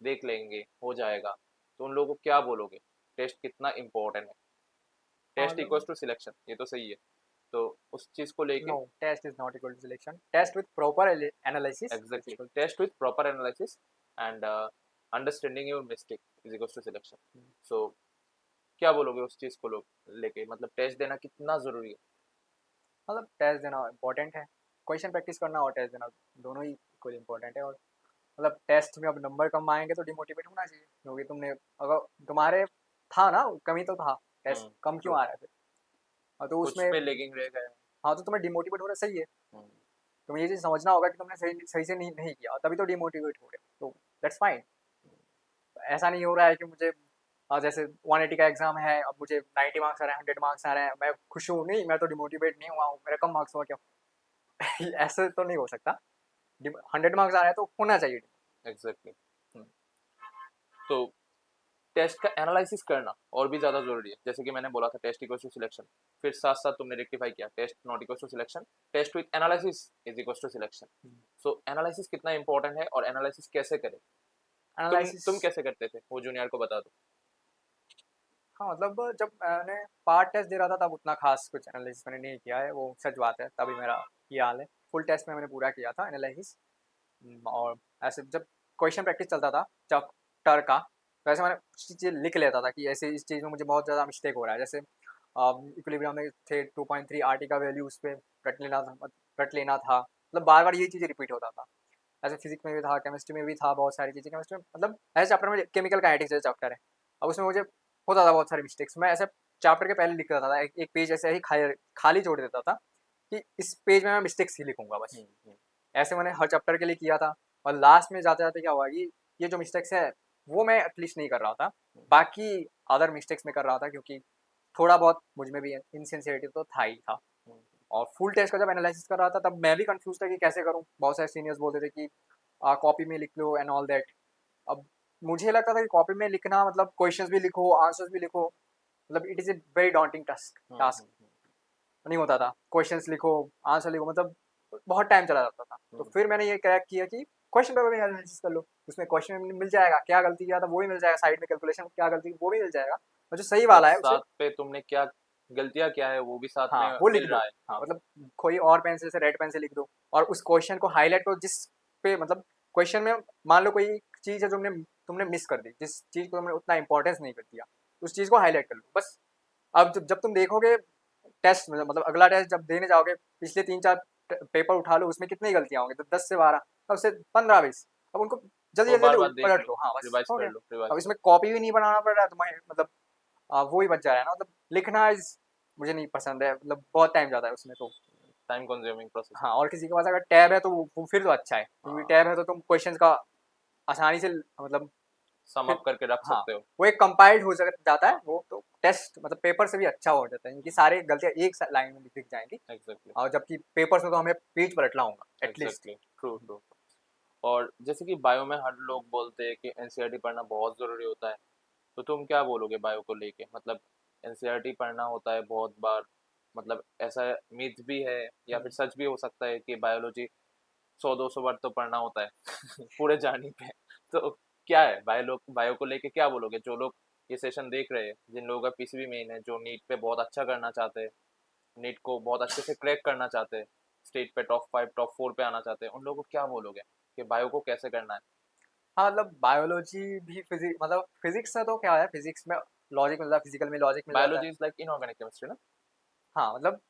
देख लेंगे हो जाएगा। तो उन लोगों को क्या बोलोगे? टेस्ट कितना इम्पोर्टेंट है। हाँ टेस्ट इक्वल्स टू सिलेक्शन, ये तो सही है। तो उस चीज को लेके no, test is not equal to selection. Test with proper analysis is exactly, equal. Test with proper analysis and understanding your mistake is equals to selection. So क्या बोलोगे उस चीज को लेके, मतलब टेस्ट देना कितना जरूरी है? मतलब टेस्ट देना इम्पोर्टेंट है, क्वेश्चन प्रैक्टिस करना और टेस्ट देना दोनों ही इक्वली इम्पोर्टेंट है। और मतलब टेस्ट में अब नंबर कम आएंगे तो डिमोटिवेट होना चाहिए, क्योंकि तुमने अगर तुम्हारे था ना कमी तो था, टेस्ट कम क्यों ट्रू, आ रहा है फिर? हाँ, तो कुछ उसमें पे लेगिंग रह गए। हाँ तो तुम्हें डिमोटिवेट हो रहा सही है। हम्म, तुम्हें ये चीज़ समझना होगा कि तुमने सही सही से नहीं किया, तभी तो डिमोटिवेट हो रहे हो, तो दैट्स फाइन। ऐसा नहीं हो रहा है कि मुझे जैसे 180 का एग्जाम है, अब मुझे 90 मार्क्स आ रहे हैं, 100 मार्क्स आ रहे हैं, मैं खुश हूँ नहीं, मैं तो डिमोटिवेट नहीं हुआ हूँ, मेरा कम मार्क्स हुआ क्यों? ऐसे तो नहीं हो सकता। 100 मार्क्स आ रहा है तो होना चाहिए। एग्जैक्टली। तो टेस्ट का एनालिसिस करना और भी ज्यादा जरूरी है, जैसे कि मैंने बोला था टेस्ट इक्वल्स टू सिलेक्शन, फिर साथ साथ तुमने रेक्टिफाई किया test not equals to selection, test with analysis is equals to selection. So analysis कितना इंपॉर्टेंट है और एनालिसिस कैसे करें? एनालिसिस, तुम कैसे करते थे वो जूनियर को बता दो। हाँ मतलब जब मैंने पार्ट टेस्ट दे रहा था तब उतना खास कुछ एनालिसिस मैंने नहीं किया है, वो सच बात है, तभी मेरा ये हाल है। फुल टेस्ट में मैंने पूरा किया था एनालिसिस। और ऐसे जब क्वेश्चन प्रैक्टिस चलता था चैप्टर का, तो ऐसे मैंने कुछ चीज़ें लिख लेता था कि ऐसे इस चीज़ में मुझे बहुत ज़्यादा मिस्टेक हो रहा है। जैसे इक्विलिब्रियम में थे 2.3 आरटी का वैल्यू उस पर रट लेना था, मतलब बार बार ये चीज़ें रिपीट होता था। ऐसे फिजिक्स में भी था, केमिस्ट्री में भी था, बहुत सारी चीज़ें केमिस्ट्री में, मतलब ऐसे चैप्टर में केमिकल काइनेटिक्स जैसे चैप्टर है, अब उसमें मुझे होता था बहुत सारे मिस्टेक्स। मैं ऐसे चैप्टर के पहले लिख देता था, एक पेज ऐसे ही खाली छोड़ देता था कि इस पेज में मैं मिस्टेक्स ही लिखूंगा बस। ऐसे मैंने हर चैप्टर के लिए किया था, और लास्ट में जाते जाते क्या हुआ कि ये जो मिस्टेक्स है वो मैं एटलीस्ट नहीं कर रहा था, बाकी अदर मिस्टेक्स में कर रहा था, क्योंकि थोड़ा बहुत मुझ में भी इनसिंसियरिटी तो था ही था। और फुल टेस्ट का जब एनालिसिस कर रहा था तब मैं भी कंफ्यूज था कि कैसे करूं। बहुत सारे सीनियर्स बोलते थे कि कॉपी में लिख लो एंड ऑल दैट। अब मुझे लगता था कि कॉपी में लिखना मतलब क्वेश्चंस भी लिखो, आंसर्स भी लिखो, मतलब it is a very daunting task नहीं होता था। क्वेश्चंस लिखो, आंसर लिखो, मतलब बहुत टाइम चला जाता था। तो फिर मैंने ये क्रैक किया कि क्वेश्चन पेपर में एनालिसिस कर लो, उसमें क्वेश्चन में मिल जाएगा क्या गलती किया था वो भी मिल जाएगा, साइड में कैलकुलेशन क्या गलती वो भी मिल जाएगा, और जो सही मतलब वाला है उसे साथ पे तुमने क्या गलतियां क्या है वो भी साथ हाँ में वो लिख मिल दो। रहा है। हाँ मतलब कोई और पेंसिल से रेड पेन से लिख दो, और उस क्वेश्चन को हाईलाइट करो जिस पे मतलब क्वेश्चन में मान लो कोई चीज़ है जो तुमने तुमने मिस कर दी, जिस चीज़ को तुमने उतना इंपॉर्टेंस नहीं कर दिया, उस चीज़ को हाईलाइट कर लो बस। अब जब तुम देखोगे टेस्ट में, मतलब अगला टेस्ट जब देने जाओगे, पिछले 3-4 पेपर उठा लो, उसमें कितनी गलतियाँ होंगी, तो 10 से 12, अब से 15-20, अब उनको जल्दी वो जल्दी बार जल्दी बार देख पलट लो, लो, हाँ बस रिवाइज हो कर गया। लो, रिवाइज अब कर इसमें कॉपी भी नहीं बनाना पड़ रहा है तुम्हें, मतलब वो ही बच जा रहा है ना, मतलब लिखना इज मुझे नहीं पसंद है, मतलब बहुत टाइम जाता है उसमें तो। लो, टाइम कंज्यूमिंग प्रोसेस है। हाँ, और किसी के पास अगर टैब है तो वो फिर तो अच्छा है, क्योंकि हाँ, टैब है तो तुम क्वेश्चंस का आसानी से मतलब सम फिर अप करके रख हाँ सकते हो। वो एक कंपाइल्ड हो जाता है, वो तो टेस्ट मतलब पेपर से भी अच्छा हो जाता है, इनकी सारी गलतियाँ एक लाइन में दिख जाएंगी। एग्जैक्टली, और जबकि पेपर्स में तो हमें पेज पलटना होगा एटलीस्ट। Exactly, true true. और जैसे कि बायो में हर लोग बोलते हैं कि एनसीईआरटी पढ़ना बहुत ज़रूरी होता है, तो तुम क्या बोलोगे बायो को लेके? मतलब एनसीईआरटी पढ़ना होता है बहुत बार, मतलब ऐसा मिथ भी है या फिर सच भी हो सकता है कि बायोलॉजी 100-200 बार तो पढ़ना होता है पूरे जाने पे। तो क्या है बायो को लेके क्या बोलोगे, जो लोग ये सेशन देख रहे हैं, जिन लोगों का पीसीबी मेन है, जो नीट पे बहुत अच्छा करना चाहते हैं, नीट को बहुत अच्छे से क्रैक करना चाहते हैं, स्टेट पे टॉप 5 टॉप 4 पे आना चाहते हैं, उन लोगों को क्या बोलोगे कि बायो को कैसे करना है? हाँ मतलब बायोलॉजी भी फिजिक्स, मतलब फिजिक्स में तो क्या है, फिजिक्स में लॉजिक मिल जाता है, फिजिकल में लॉजिक मिल जाता है। Biology is like inorganic chemistry ना? हाँ मतलब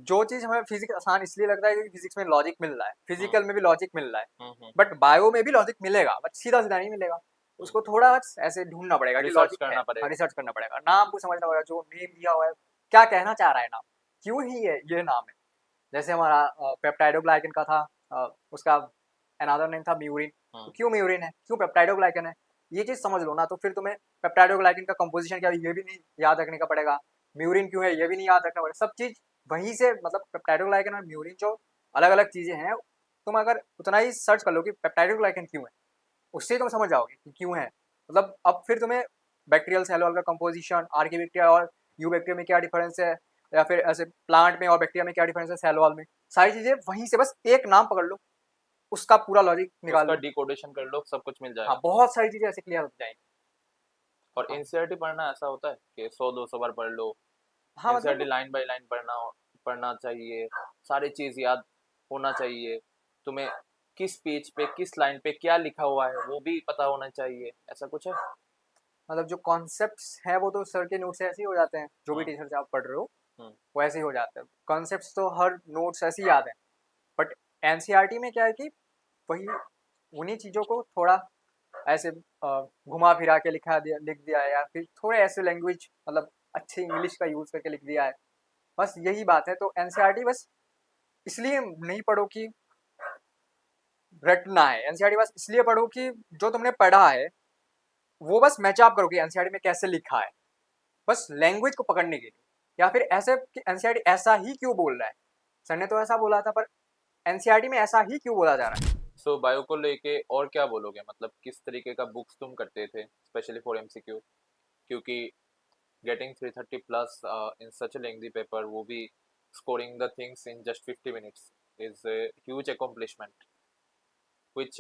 जो चीज़ हमें फिजिक्स आसान इसलिए लगता है क्योंकि फिजिक्स में लॉजिक मिल रहा है, हम्म फिजिकल में भी लॉजिक मिल रहा है, हम्म बट बायो में भी लॉजिक मिलेगा, बट सीधा सीधा नहीं मिलेगा। उसको थोड़ा बस ऐसे ढूंढना पड़ेगा कि रिसर्च लॉजिक है, करना हाँ पड़ेगा। रिसर्च करना पड़ेगा, नाम को समझना पड़ेगा, जो नेम दिया हुआ है क्या कहना चाह रहा है नाम, क्यों ही है ये नाम है। जैसे हमारा पेप्टाइडोग्लाइकन का था, उसका अनदर नेम था म्यूरिन, तो हम्म क्यों म्यूरिन है, क्यों पेप्टाइडोग्लाइकन है, ये चीज़ समझ लो ना, तो फिर तुम्हें पेप्टाइडोग्लाइकन का कंपोजिशन क्या है ये भी नहीं याद रखने का पड़ेगा, म्यूरिन क्यों है ये भी नहीं याद रखना पड़ेगा, सब चीज़ वहीं से, मतलब पेप्टाइडोग्लाइकन और म्यूरिन जो अलग अलग चीज़ें हैं, तुम अगर उतना ही सर्च कर लो कि पेप्टाइडोग्लाइकन क्यों है, उससे तुम समझ जाओगे कि क्यों है। मतलब अब फिर तुम्हें बैक्टीरियल सेल वॉल का कंपोजिशन, आर्किबैक्टीरिया और यूबैक्टीरिया में क्या डिफरेंस है, या फिर ऐसे प्लांट में और बैक्टीरिया में क्या डिफरेंस है सेल वॉल में, सारी चीज़ें वहीं से बस एक नाम पकड़ लो, उसका पूरा लॉजिक निकाल उसका लो। डिकोडेशन कर लो, सब कुछ मिल हाँ जाएगा। बहुत सारी चीज़ें ऐसे क्लियर हो जाएंगी। और हाँ। एनसीईआरटी पढ़ना ऐसा होता है कि 100-200 बार पढ़ लो, हाँ एनसीईआरटी मतलब लाइन बाय लाइन पढ़ना चाहिए, सारी चीज याद होना चाहिए, तुम्हें किस पेज पे किस लाइन पे क्या लिखा हुआ है वो भी पता होना चाहिए, ऐसा कुछ है? जो कॉन्सेप्ट्स हैं वो तो सर के नोट से ऐसे ही हो जाते हैं, जो भी हम्म टीचर से आप पढ़ रहे हो हम्म वो ऐसे ही हो जाते हैं। कॉन्सेप्ट्स तो हर नोट्स ऐसे ही याद है, बट एनसीईआरटी में क्या है कि वही उन्हीं चीज़ों को थोड़ा ऐसे घुमा फिरा के लिख दिया है, या फिर थोड़े ऐसे लैंग्वेज मतलब अच्छे इंग्लिश का यूज़ करके लिख दिया है, बस यही बात है। तो एनसीईआरटी बस इसलिए नहीं पढ़ो कि रटना है, एनसीईआरटी बस इसलिए पढ़ो कि जो तुमने पढ़ा है वो बस मैचअप करो कि एनसीईआरटी में कैसे लिखा है, बस लैंग्वेज को पकड़ने के लिए। या फिर ऐसे कि एनसीईआरटी ऐसा ही क्यों बोल रहा है, सर ने तो ऐसा बोला था पर एनसीईआरटी में ऐसा ही क्यों बोला जा रहा है। सो बायो को लेके और क्या बोलोगे, मतलब किस तरीके का बुक्स तुम करते थे स्पेशली फॉर एमसीक्यू, क्योंकि getting 330 plus in such a lengthy paper, वो भी scoring the things in just 50 minutes is a huge accomplishment which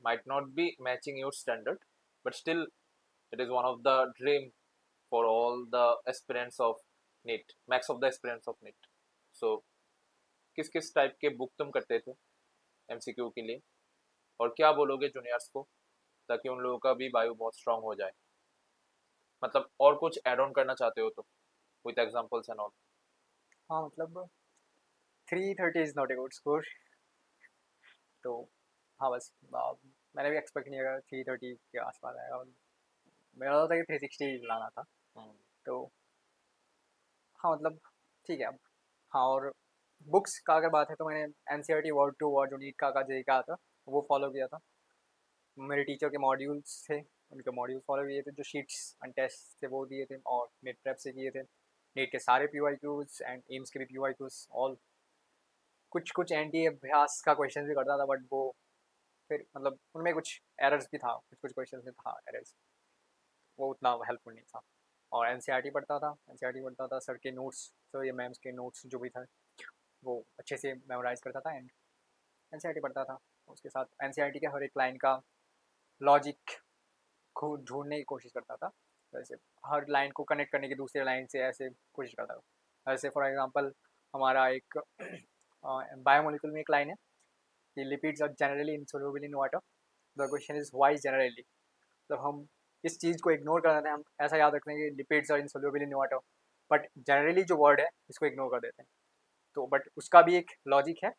might not be matching your standard, but still it is one of the dream for all the aspirants of NEET, max of the aspirants of NEET. So किस किस type के book तुम करते थे MCQ के लिए, और क्या बोलोगे जूनियर्स को ताकि उन लोगों का भी बायो बहुत स्ट्रांग हो जाए, मतलब और कुछ ऐड ऑन करना चाहते हो तो विद एग्जांपल्स एंड ऑल? हाँ मतलब 330 is not a good score. तो हाँ बस मैंने भी एक्सपेक्ट नहीं किया 330 के आसपास आएगा, मेरा था कि 360 लाना था। तो हाँ मतलब ठीक है अब। हाँ और बुक्स का अगर बात है तो मैंने एनसीईआरटी वर्ड टू वर्ड जो नीट का जेई का आता वो फॉलो किया था। मेरे टीचर के मॉड्यूल्स थे, उनके मॉड्यूल फॉलो किए थे, जो शीट्स एंड टेस्ट थे वो दिए थे, और नेट प्रेप से किए थे। नीट के सारे पीवाईक्यूज एंड एम्स के भी पीवाईक्यूज ऑल। कुछ कुछ एनडीए अभ्यास का क्वेश्चन भी करता था, बट वो फिर मतलब उनमें कुछ एरर्स भी था, कुछ कुछ क्वेश्चन में था एरर्स, वो उतना हेल्पफुल नहीं था। और एनसीईआरटी पढ़ता था, सर के नोट्स, सर या मैम्स के नोट्स जो भी था वो अच्छे से मेमोराइज करता था, एंड एनसीईआरटी पढ़ता था। उसके साथ एनसीईआरटी के हर एक लाइन का लॉजिक को ढूंढने की कोशिश करता था, जैसे हर लाइन को कनेक्ट करने की दूसरे लाइन से ऐसे कोशिश करता था। जैसे फॉर एग्जांपल हमारा एक बायोमोलिकुल में एक लाइन है कि lipids are generally insoluble in water, the question is why generally. तो हम इस चीज़ को इग्नोर कर देते हैं, हम ऐसा याद रखते हैं कि lipids are insoluble in water, but generally जो वर्ड है इसको इग्नोर कर देते हैं। तो बट उसका भी एक लॉजिक है।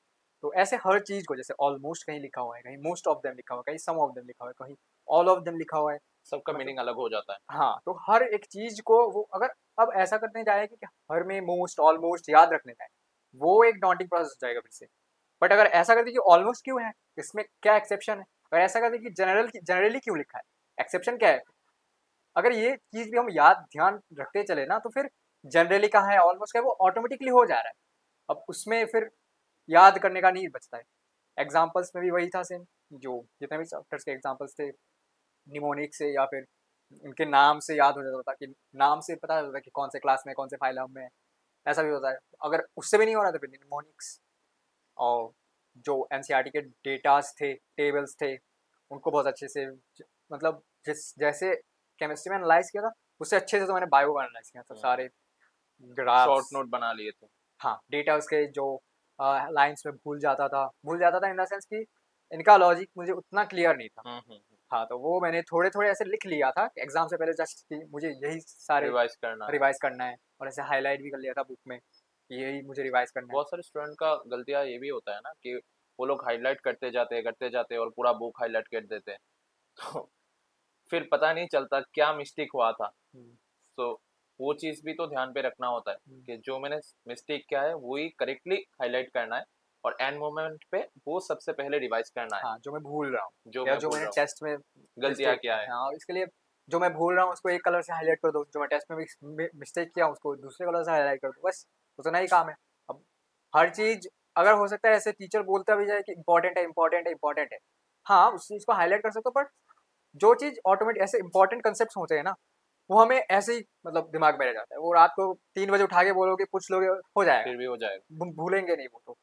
तो ऐसे हर चीज़ को, जैसे ऑलमोस्ट कहीं लिखा हुआ है, कहीं मोस्ट ऑफ देम लिखा हुआ है, कहीं सम ऑफ देम लिखा हुआ है, कहीं ऑल ऑफ देम लिखा हुआ है, सबका मतलब मीनिंग अलग हो जाता है। हाँ। तो हर एक चीज़ को वो अगर अब ऐसा करने जाए कि हर में मोस्ट ऑलमोस्ट याद रखने जाए, वो एक डॉन्टिंग प्रोसेस हो जाएगा फिर से। बट अगर ऐसा कर दे कि ऑलमोस्ट क्यों है, इसमें क्या एक्सेप्शन है, अगर ऐसा कर दे कि जनरली क्यों लिखा है, एक्सेप्शन क्या है, अगर ये चीज़ भी हम याद ध्यान रखते चले ना, तो फिर जनरली का है, ऑलमोस्ट का है, वो ऑटोमेटिकली हो जा रहा है। अब उसमें फिर याद करने का नहीं बचता है। एग्जाम्पल्स में भी वही था सेम, जो जितने भी चैप्टर्स के एग्जाम्पल्स थे, निमोनिक से या फिर उनके नाम से याद हो जाता था, कि नाम से पता चलता था कि कौन से क्लास में कौन से फाइलम में, ऐसा भी होता है। अगर उससे भी नहीं हो रहा था फिर निमोनिक्स, और जो एनसीईआरटी के डेटास थे, टेबल्स थे, उनको बहुत अच्छे से मतलब जैसे केमिस्ट्री में एनालाइज किया था, उससे अच्छे से तो मैंने बायो में एनालाइज किया था सारे शॉर्ट ग्राफ्स। नोट बना लिए थे। हाँ डेटा उसके जो लाइंस में भूल जाता था इन द सेंस कि इनका लॉजिक मुझे उतना क्लियर नहीं था। हाँ तो वो मैंने थोड़े थोड़े ऐसे लिख लिया था एग्जाम से पहले, जस्ट कि मुझे यही सारे रिवाइज करना है। रिवाइज करना है, और ऐसे हाईलाइट भी कर लिया था बुक में कि यही मुझे रिवाइज करना है। बहुत सारे स्टूडेंट का गलतियाँ ये भी होता है ना कि वो लोग हाईलाइट करते जाते और पूरा बुक हाईलाइट कर देते हैं, तो फिर पता नहीं चलता क्या मिस्टेक हुआ था। हम्म, तो वो चीज़ भी तो ध्यान पे रखना होता है हम्म। कि जो मैंने मिस्टेक किया है वही करेक्टली हाईलाइट करना है, और एंड मोमेंट पे वो सबसे पहले रिवाइज करना है हाँ जो मैं भूल रहा हूँ, जो या मैं जो भूल मैंने रहा हूँ, टेस्ट में गलतियाँ मिस्टेक क्या किया है। है, हाँ इसके लिए जो मैं भूल रहा हूँ उसको एक कलर से हाईलाइट कर दो, जो मैं टेस्ट में मिस्टेक किया उसको दूसरे कलर से हाईलाइट कर दो, बस उतना ही काम है। अब हर चीज़ अगर हो सकता है ऐसे टीचर बोलता भी जाए कि इंपॉर्टेंट है इंपॉर्टेंट है इंपॉर्टेंट है, हाँ उस चीज़ को हाईलाइट कर सकते हो, पर जो चीज़ ऑटोमेटिक ऐसे इंपॉर्टेंट कंसेप्ट होते हैं ना, वो हमें ऐसे ही मतलब दिमाग में रह जाता है, वो रात को 3 बजे उठा के बोलोगे पूछ लोगे हो जाएगा, फिर भी हो जाएगा। भूलेंगे नहीं वो तो।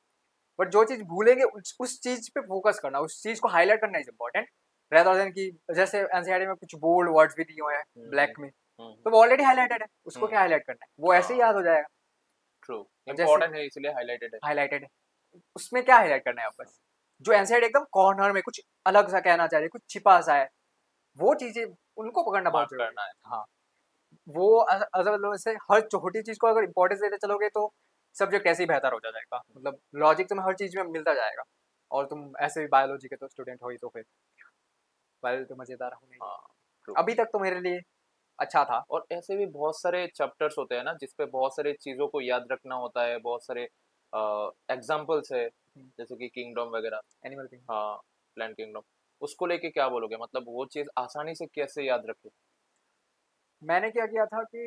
बट जो चीज़ भूलेंगे उस चीज़ पे फोकस करना, उस चीज़ को हाईलाइट करना इज इम्पॉर्टेंट, रेदर देन कि जैसे एनसीईआरटी में कुछ बोल्ड वर्ड्स भी दिए हुए हैं ब्लैक में, तो वो ऑलरेडी हाईलाइटेड है, उसको क्या हाईलाइट करना है, वो ऐसे ही हाँ। याद हो जाएगा। ट्रू, अब जैसे इम्पोर्टेंट है इसलिए हाईलाइटेड है। हाईलाइटेड है, उसमें क्या हाईलाइट करना है आप बस। जो एनसीईआरटी एकदम कॉर्नर में कुछ अलग सा कहना चाह रही है, कुछ छिपा सा है, वो चीजें उनको पकड़ना बहुत मार्क जरूरी करना है। है। हाँ, वो अगर मतलब ऐसे हर छोटी चीज को अगर इंपॉर्टेंस देते चलोगे तो सब्जेक्ट ऐसे ही बेहतर हो जाएगा, मतलब लॉजिक तुम्हें हर चीज में मिलता जाएगा। और तुम ऐसे भी बायोलॉजी के तो स्टूडेंट हो ही, तो फिर बायोलॉजी तो मजेदार होने ही है। हाँ ट्रू। अभी तक तो मेरे लिए अच्छा था। और ऐसे भी बहुत सारे चैप्टर्स होते हैं ना जिसपे बहुत सारे चीजों को याद रखना होता है, बहुत सारे एग्जाम्पल्स है, जैसे कि किंगडम वगैरह। एनिमल किंग, हाँ, प्लांट किंगडम, उसको लेके क्या बोलोगे, मतलब वो चीज आसानी से कैसे याद रखे? मैंने क्या किया था कि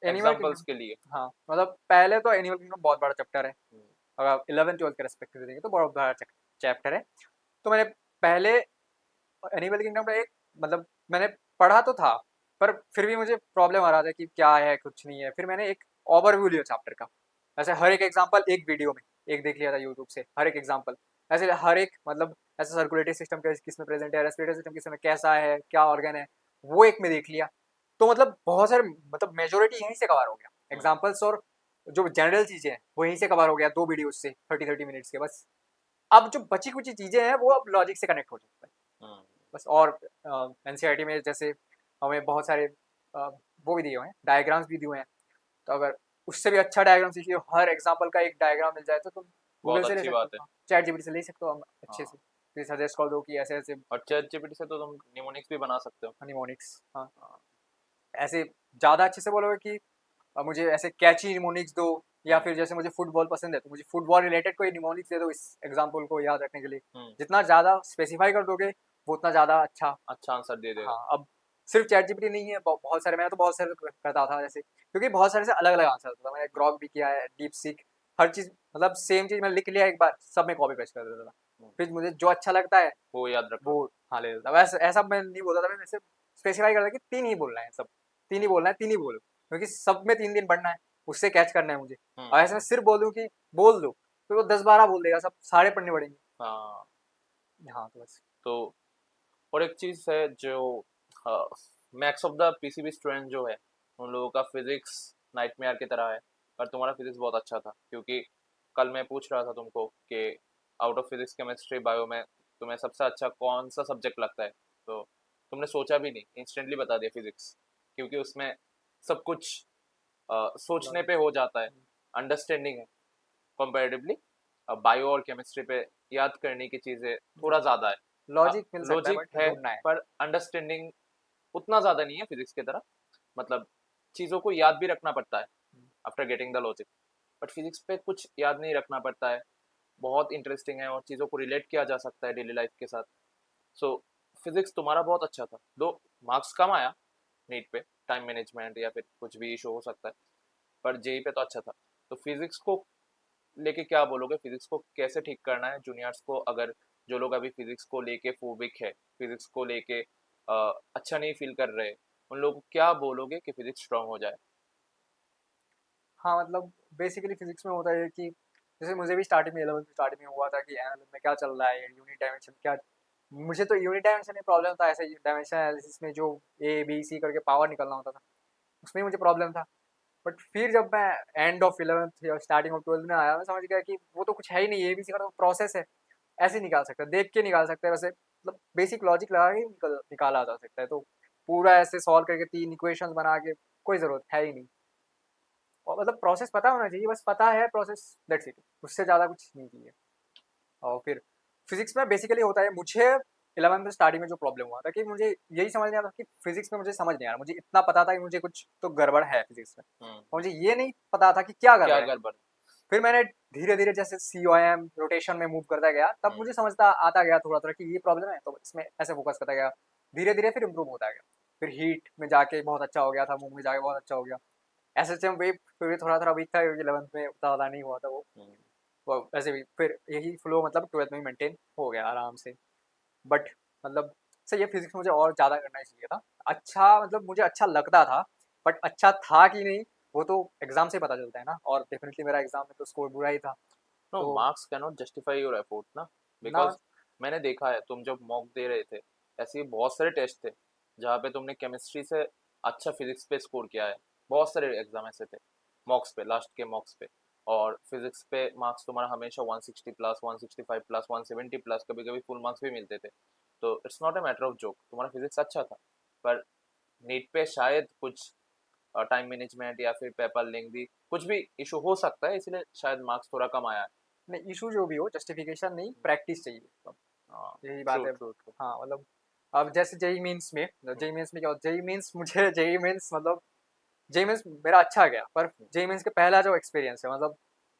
एनिमल एग्जाम्पल्स किंगडम, के लिए। हाँ मतलब पहले तो एनिमल किंगडम बहुत बड़ा चैप्टर है, हम्म, अगर 11th 12th के रेस्पेक्टिव देंगे तो बहुत बड़ा चैप्टर है। तो मैंने पहले एनिमल किंगडम का एक मतलब मैंने पढ़ा तो था, पर फिर भी मुझे प्रॉब्लम आ रहा था कि क्या है कुछ नहीं है। फिर मैंने एक ओवरव्यू लिया चैप्टर का, ऐसे हर एक एग्जांपल एक वीडियो में एक देख लिया था यूट्यूब से, हर एक एग्जांपल ऐसे हर एक मतलब ऐसे सर्कुलेटरी सिस्टम किस में प्रेजेंट है, रेस्पिरेटरी सिस्टम किस में कैसा है, क्या ऑर्गन है, वो एक में देख लिया। तो मतलब बहुत सारे मतलब मेजोरिटी यहीं से कवर हो गया हम्म, एग्जाम्पल्स, और जो जनरल चीजें हैं वो यहीं से कवर हो गया, 2 वीडियो से 30-30 मिनट्स के बस। अब जो बची कुछ चीजें हैं वो अब लॉजिक से कनेक्ट हो सकता है हम्म, बस। और एनसीईआरटी में जैसे हमें बहुत सारे वो भी दिए हुए हैं, डायग्राम्स भी दिए हुए हैं, तो अगर उससे भी अच्छा डायग्राम सीखिए, हर एग्जांपल का एक डायग्राम मिल जाए तो तुम गूगल बहुत से ले अच्छी सकते बात है। हो, चैट जीपीटी से ले सकते हो अच्छे हाँ, से, फिर सजेस्ट कर दो कि ऐसे ऐसे और चैट जीपीटी से तो तुम निमोनिक्स भी बना सकते हो। निमोनिक्स, हाँ हाँ, ऐसे ज़्यादा अच्छे से बोलोगे कि मुझे ऐसे कैची निमोनिक्स दो, या हम्म, फिर जैसे मुझे फुटबॉल पसंद है तो मुझे फुटबॉल रिलेटेड कोई निमोनिक्स दे दो इस एग्जाम्पल को याद रखने के लिए। हम्म, जितना ज़्यादा स्पेसिफाई कर दोगे वो उतना ज़्यादा अच्छा। अच्छा आंसर दे देगा। हाँ, अब सिर्फ चैट जीपीटी नहीं है, बहुत सारे, मैं तो बहुत सारे करता था जैसे, क्योंकि बहुत सारे से अलग अलग आंसर होता था। मैंने ग्रॉक भी किया है, डीप सीक, हर चीज़ मतलब सेम चीज़ मैं लिख लिया एक बार, सब में कॉपी पेस्ट कर देता था। हम्म, फिर मुझे जो अच्छा लगता है वो याद रख लो। वो हाँ ले लेता। वैसे ऐसा मैं नहीं बोलता था, मैं वैसे स्पेसिफाई करता कि 3 ही बोलना है, सब 3 ही बोलना है, 3 ही बोलो, क्योंकि सब में 3 दिन पढ़ना है, उससे कैच करना है मुझे। और ऐसे मैं सिर्फ बोल दूँ कि बोल दो, फिर वो 10-12 बोल देगा, सब सारे पढ़ने पड़ेंगे। हाँ, हाँ तो बस। तो और एक चीज है जो max of the PCB student जो है उन लोगों का फिजिक्स नाइटमेयर की तरह है। पर तुम्हारा फिजिक्स बहुत अच्छा था, क्योंकि कल मैं पूछ रहा था तुमको कि out of physics chemistry bio में तुम्हें सबसे अच्छा कौन सा सब्जेक्ट लगता है, तो तुमने सोचा भी नहीं, इंस्टेंटली बता दिया फिजिक्स, क्योंकि उसमें सब कुछ सोचने लॉजिक, पे हो जाता है, अंडरस्टैंडिंग है कंपैरेटिवली। बायो और केमिस्ट्री पे याद करने की चीज़ें थोड़ा ज़्यादा है। लॉजिक मिल सकता है लॉजिक बट है, ढूंढना है। पर अंडरस्टैंडिंग उतना ज़्यादा नहीं है फिजिक्स की तरह। मतलब चीज़ों को याद भी रखना पड़ता है after getting the logic, but physics पे कुछ याद नहीं रखना पड़ता है। बहुत इंटरेस्टिंग है और चीज़ों को रिलेट किया जा सकता है डेली लाइफ के साथ। सो फिजिक्स तुम्हारा बहुत अच्छा था, दो मार्क्स कम आया नीट पे, टाइम मैनेजमेंट या फिर कुछ भी इशू हो सकता है, पर जेई पे तो अच्छा था। तो फिजिक्स को लेके क्या बोलोगे, फिजिक्स को कैसे ठीक करना है जूनियर्स को, अगर जो लोग अभी फिजिक्स को लेके फोबिक है, फिजिक्स को लेके अच्छा नहीं फील कर रहे, उन लोगों को क्या बोलोगे कि फिजिक्स स्ट्रांग हो जाए? हाँ मतलब बेसिकली फिजिक्स में होता है कि जैसे मुझे भी स्टार्टिंग में 11th स्टार्टिंग में हुआ था कि एनालिसिस में क्या चल रहा है, यूनिट डायमेंशन क्या। मुझे तो यूनिट डायमेंशन में प्रॉब्लम था, ऐसे डायमेंशन एनालिसिस में जो ए बी सी करके पावर निकलना होता था उसमें मुझे प्रॉब्लम था। बट फिर जब मैं एंड ऑफ 11th या स्टार्टिंग ऑफ 12th में आया, मैं समझ गया कि वो तो कुछ है ही नहीं, ए बी सी का तो प्रोसेस है, ऐसे निकाल सकते हैं, देख के निकाल सकते हैं, वैसे मतलब बेसिक लॉजिक लगा के निकाला जा सकता है। तो पूरा ऐसे सॉल्व करके 3 इक्वेशंस बना के कोई ज़रूरत है ही नहीं। और मतलब प्रोसेस पता होना चाहिए, बस पता है प्रोसेस, दैट्स इट, उससे ज़्यादा कुछ नहीं चाहिए। और फिर फिजिक्स में बेसिकली होता है, मुझे 11th में स्टार्टिंग में जो प्रॉब्लम हुआ था कि मुझे यही समझ नहीं आता कि फिजिक्स में मुझे समझ नहीं आ रहा, मुझे इतना पता था कि मुझे कुछ तो गड़बड़ है फिजिक्स में, और मुझे ये नहीं पता था कि क्या क्या गड़बड़ है। गड़बड़? फिर मैंने धीरे धीरे जैसे सी ओ एम रोटेशन में मूव करता गया, तब हम्म, मुझे समझता आता गया थोड़ा थोड़ा कि ये प्रॉब्लम है, तो इसमें ऐसे फोकस करता गया, धीरे धीरे फिर इम्प्रूव होता गया। फिर हीट में जाके बहुत अच्छा हो गया था, मूव में जाके बहुत अच्छा हो गया। एस एच एम भी फिर भी थोड़ा थोड़ा वीक था, क्योंकि 11th में उतना ज़्यादा नहीं हुआ था हम्म, वो वैसे भी फिर यही फ्लो मतलब 12th में मेंटेन हो गया आराम से। बट मतलब सही है, फिजिक्स मुझे और ज़्यादा करना ही चाहिए था। अच्छा मतलब मुझे अच्छा लगता था, बट अच्छा था कि नहीं वो तो एग्जाम से पता चलता है ना, और डेफिनेटली मेरा एग्जाम में तो स्कोर बुरा ही था। नो, तो marks can not justify your effort ना, ना, बिकॉज मैंने देखा है तुम जब मॉक दे रहे थे, ऐसे ही बहुत सारे टेस्ट थे जहाँ पे तुमने केमिस्ट्री से अच्छा फिजिक्स पे स्कोर किया है। बहुत सारे एग्जाम ऐसे थे मॉक्स पे, लास्ट के मॉक्स पे। और फिजिक्स पे मार्क्स तुम्हारा हमेशा 160 प्लस, 165 प्लस, 170 प्लस, कभी कभी फुल मार्क्स भी मिलते थे। तो it's not a matter of joke, तुम्हारा फिजिक्स अच्छा था। पर नीट पे शायद कुछ टाइम मैनेजमेंट या फिर पेपर लेंथी कुछ भी इशू हो सकता है, इसलिए शायद मार्क्स थोड़ा कम आया है। नहीं, इशू जो भी हो, जस्टिफिकेशन नहीं, प्रैक्टिस चाहिए, मतलब यही ट्रू बात है। True true. हाँ मतलब अब जैसे जेई मीन्स में क्या होता है, जेई मीन्स मुझे जेई मीन्स मतलब जेई मीन्स मेरा अच्छा गया, पर जेई मीन्स के पहला जो एक्सपीरियंस है, मतलब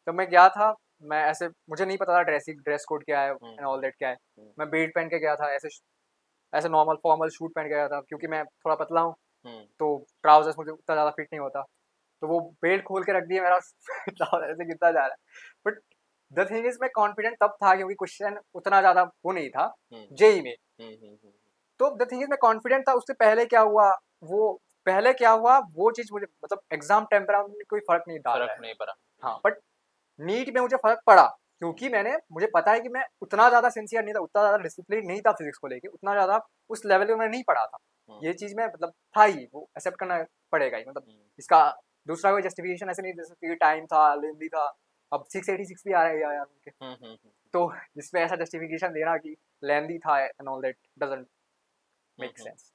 जब मैं गया था, मैं ऐसे मुझे नहीं पता था ड्रेस कोड क्या है एंड ऑल दैट क्या है। मैं बेल्ट पहन के गया था, ऐसे ऐसे नॉर्मल फॉर्मल शूट पहन के गया था, क्योंकि मैं थोड़ा पतला हूँ, तो ट्राउजर्स मुझे उतना ज़्यादा फिट नहीं होता। तो वो बेल्ट खोल के रख दिया, मेरा ट्राउजर ऐसे गिरता जा रहा है। बट द थिंग इज मैं कॉन्फिडेंट तब था क्योंकि क्वेश्चन उतना ज़्यादा वो नहीं था जेई में। तो द थिंग इज मैं कॉन्फिडेंट था। उससे पहले क्या हुआ, वो पहले क्या हुआ वो चीज़ मुझे मतलब एग्जाम टेम्परामेंट में कोई फर्क नहीं डाल फर्क रहा है। नहीं पड़ा। हाँ बट नीट में मुझे फर्क पड़ा, क्योंकि मुझे पता है कि मैं उतना ज़्यादा सिंसियर नहीं था, उतना ज़्यादा डिसिप्लिन नहीं था फिजिक्स को लेके, उतना ज़्यादा उस लेवल पे मैं नहीं पढ़ा था। ये चीज़ में मतलब था ही, वो एक्सेप्ट करना पड़ेगा ही। मतलब इसका दूसरा कोई जस्टिफिकेशन ऐसे नहीं दे सकती कि टाइम था, लेंदी था। अब 686 भी आ रहा है यार उनके, तो जिसमें ऐसा जस्टिफिकेशन देना कि लेंदी था and all that doesn't make sense.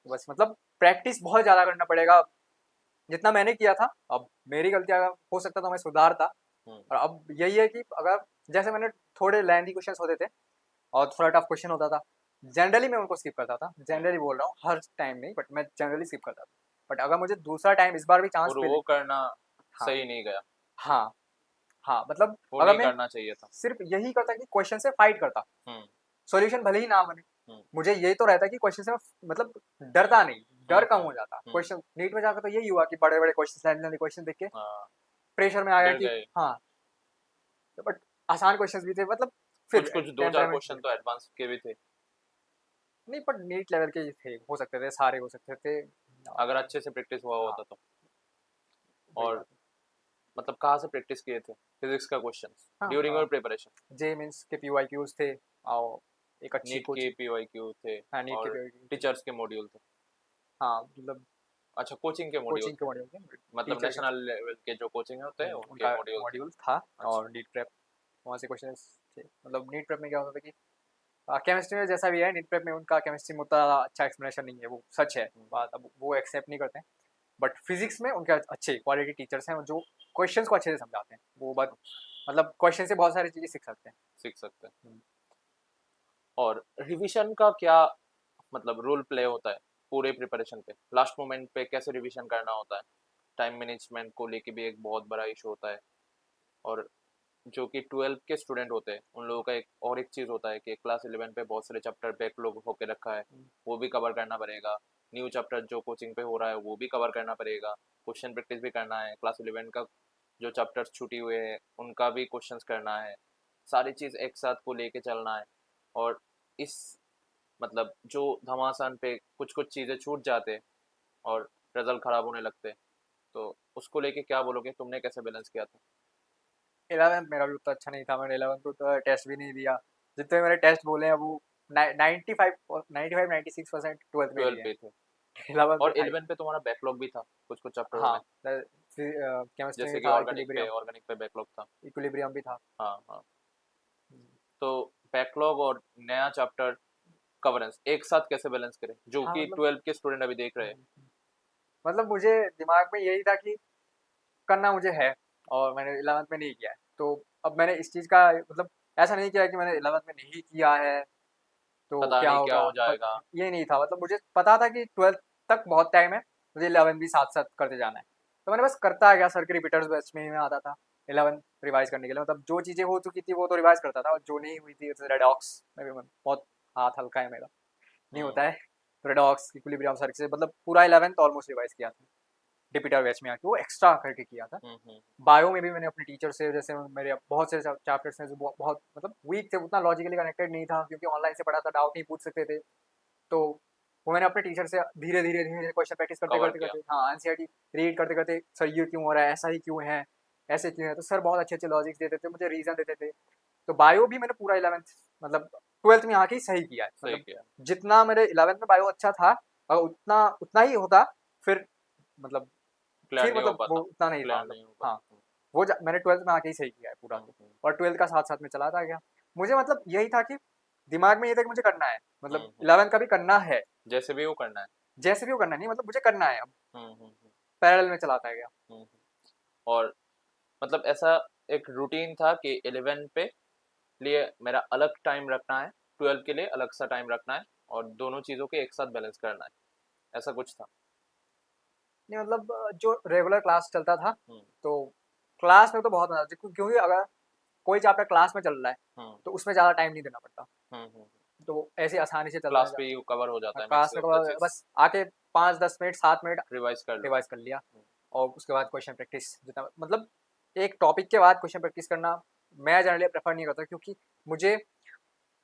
बस मतलब प्रैक्टिस बहुत ज़्यादा करना पड़ेगा, जितना मैंने किया था। अब मेरी गलतियाँ हो सकता था, मैं सुधारता। और अब यही है कि अगर जैसे मैंने थोड़े लेंथी क्वेश्चंस होते थे और थोड़ा टफ क्वेश्चन होता था, जनरली मैं उनको स्किप करता था। जनरली बोल रहा हूँ, हर टाइम नहीं, बट मैं जनरली स्किप करता था। बट अगर मुझे दूसरा टाइम इस बार भी चांस और मिले। वो करना हाँ सही नहीं गया, हाँ हाँ, मतलब वो अगर नहीं मैं करना चाहिए था। सिर्फ यही करता कि क्वेश्चन से फाइट करता, हम्म सॉल्यूशन भले ही ना बने, हम्म मुझे ये तो रहता कि क्वेश्चन से मैं मतलब डरता नहीं, डर कम हो जाता। हम्म, क्वेश्चन नीट में जाकर तो यही हुआ कि बड़े बड़े क्वेश्चन क्वेश्चन देख के हाँ, प्रेशर में आ गया डर कि गए। हाँ। बट आसान क्वेश्चंस भी थे, मतलब फिर कुछ कुछ दो चार टेम्परामेंट क्वेश्चन तो एडवांस के भी थे। नहीं, पर नीट लेवल के ही थे, हो सकते थे, सारे हो सकते थे। अगर अच्छे से प्रैक्टिस हुआ हाँ होता तो। वही और बात है। मतलब कहाँ से प्रैक्टिस किए थे फिजिक्स का क्वेश्चंस हाँ ड्यूरिंग हाँ, योर प्रिपरेशन? जे मीन्स के पीवाईक्यूज थे, और एक अच्छी नीट के कोचिंग। पीवाईक्यू थे हाँ नीट के और पीवाईक्यू थे। टीचर्स के मॉड्यूल थे? हाँ मतलब अच्छा, कोचिंग के मॉड्यूल कोचिंग के थे, मॉड्यूल थे, मतलब टीचर के। नेशनल लेवल के जो कोचिंग होते हैं उनके उनका मॉड्यूल थे। मॉड्यूल था। अच्छा। और नीट प्रेप, वहाँ से क्वेश्चन थे। मतलब नीट प्रेप में क्या होता था कि केमिस्ट्री में जैसा भी है, नीट प्रेप में उनका केमिस्ट्री में उतना अच्छा एक्सप्लेनेशन नहीं है, वो सच है बात, अब वो एक्सेप्ट नहीं करते हैं। बट फिजिक्स में उनके अच्छे क्वालिटी टीचर्स हैं जो क्वेश्चंस को अच्छे से समझाते हैं। वो बात मतलब क्वेश्चन से बहुत सारी चीज़ें सीख सकते हैं। सीख सकते हैं। और रिवीजन का क्या मतलब रोल प्ले होता है पूरे प्रिपरेशन पे? लास्ट मोमेंट पे कैसे रिवीजन करना होता है? टाइम मैनेजमेंट को लेके भी एक बहुत बड़ा इशू होता है। और जो कि 12 के स्टूडेंट होते हैं उन लोगों का एक और एक चीज़ होता है कि क्लास 11 पे बहुत सारे चैप्टर बैकलॉग होके रखा है, वो भी कवर करना पड़ेगा। न्यू चैप्टर जो कोचिंग पे हो रहा है वो भी कवर करना पड़ेगा। क्वेश्चन प्रैक्टिस भी करना है, क्लास 11 का जो चैप्टर्स छूटी हुए हैं उनका भी क्वेश्चंस करना है। सारी चीज़ एक साथ को लेके चलना है। और इस मतलब जो घमासान पे कुछ कुछ चीज़ें छूट जाते और रिजल्ट खराब होने लगते, तो उसको लेके क्या बोलोगे, तुमने कैसे बैलेंस किया था? 11th मेरा भी उतना अच्छा नहीं था, मैंने 11th को तो टेस्ट भी नहीं दिया। जितने मैंने टेस्ट बोले हैं वो 95 96% ट्वेल्थ में 12 दिए हैं। पे थे। 11th में और था ही। 11 पे तुम्हारा बैकलॉग भी था कुछ कुछ चैप्टरों हाँ में, केमिस्ट्री जैसे में कि था, ऑर्गेनिक पे बैकलॉग था। इक्विलिब्रियम भी था। हाँ हाँ। तो बैकलॉग और नया चैप्टर कवरेंस एक साथ कैसे बैलेंस करें, जो हाँ कि मतलब 12 के स्टूडेंट अभी देख रहे हैं? मतलब मुझे दिमाग में यही था कि करना मुझे है, और मैंने 11th में नहीं किया है। तो अब मैंने इस चीज़ का मतलब ऐसा नहीं किया कि मैंने 11th में नहीं किया है तो पता क्या नहीं क्या होगा, हो पर जाएगा। ये नहीं था। मतलब मुझे पता था कि 12th तक बहुत टाइम है, मुझे 11th भी साथ साथ करते जाना है। तो मैंने बस करता गया, सर के रिपीटर्स बैच में ही मैं आता था 11th रिवाइज करने के लिए। मतलब जो चीज़ें हो चुकी थी वो तो रिवाइज करता था, और जो नहीं हुई थी जैसे रेडॉक्स में भी मैं बहुत हाथ हल्का है मेरा, नहीं हम्म होता है। तो रेडॉक्स इक्विलिब्रियम सर से मतलब पूरा 11th ऑलमोस्ट रिवाइज किया था, रिपीटर बैच में आके वो एक्स्ट्रा करके किया था। हम्म। बायो में भी मैंने अपने टीचर से, जैसे मेरे बहुत से चैप्टर्स हैं जो बहुत मतलब वीक थे, उतना लॉजिकली कनेक्टेड नहीं था क्योंकि ऑनलाइन से पढ़ा था, डाउट नहीं पूछ सकते थे। तो वो मैंने अपने टीचर से धीरे धीरे क्वेश्चन प्रैक्टिस करते कवर करते किया। करते, हाँ एनसीईआरटी रीड करते करते, सर ये क्यों हो रहा है, ऐसा ही क्यों है, ऐसे क्यों है। तो सर बहुत अच्छे अच्छे लॉजिक्स देते थे मुझे, रीजन देते थे। तो बायो भी मैंने पूरा 11th मतलब ट्वेल्थ में आके ही सही किया है। सही मतलब किया। जितना मेरे 11th में बायो अच्छा था और उतना उतना ही होता फिर मतलब क्लियर नहीं हो वो पाता, उतना नहीं था क्लियर मतलब। नहीं हो हाँ पाता। वो मैंने 12th में आके ही सही किया है पूरा। और 12th का साथ साथ में चलाता गया। मुझे मतलब यही था कि दिमाग में ये था कि मुझे करना है, मतलब 11th का भी करना है, जैसे भी वो करना है। जैसे भी वो करना नहीं, मतलब मुझे करना है, अब हम्म, हम्म, पैरेलल में चलाता गया। हम्म। और मतलब ऐसा एक रूटीन था कि 11 पे लिए मेरा अलग टाइम रखना है, 12 के लिए अलग सा टाइम रखना है, और दोनों चीज़ों के एक साथ बैलेंस करना है, ऐसा कुछ था। नहीं मतलब जो रेगुलर क्लास चलता था हम्म, तो क्लास में तो बहुत मजा आता था, क्योंकि अगर कोई चैप्टर क्लास में चल रहा है हम्म, तो उसमें ज़्यादा टाइम नहीं देना पड़ता, हम्म। तो वो ऐसे आसानी से चलता क्लास है। पे ही कवर हो जाता है क्लास में मैक्सिमम द तो चीज। बस आके 5-10 मिनट 7 मिनट रिवाइज कर लो। रिवाइज कर लिया, और उसके बाद क्वेश्चन प्रैक्टिस जितना मतलब एक टॉपिक के बाद क्वेश्चन प्रैक्टिस करना मैं जनरली प्रेफर नहीं करता, क्योंकि मुझे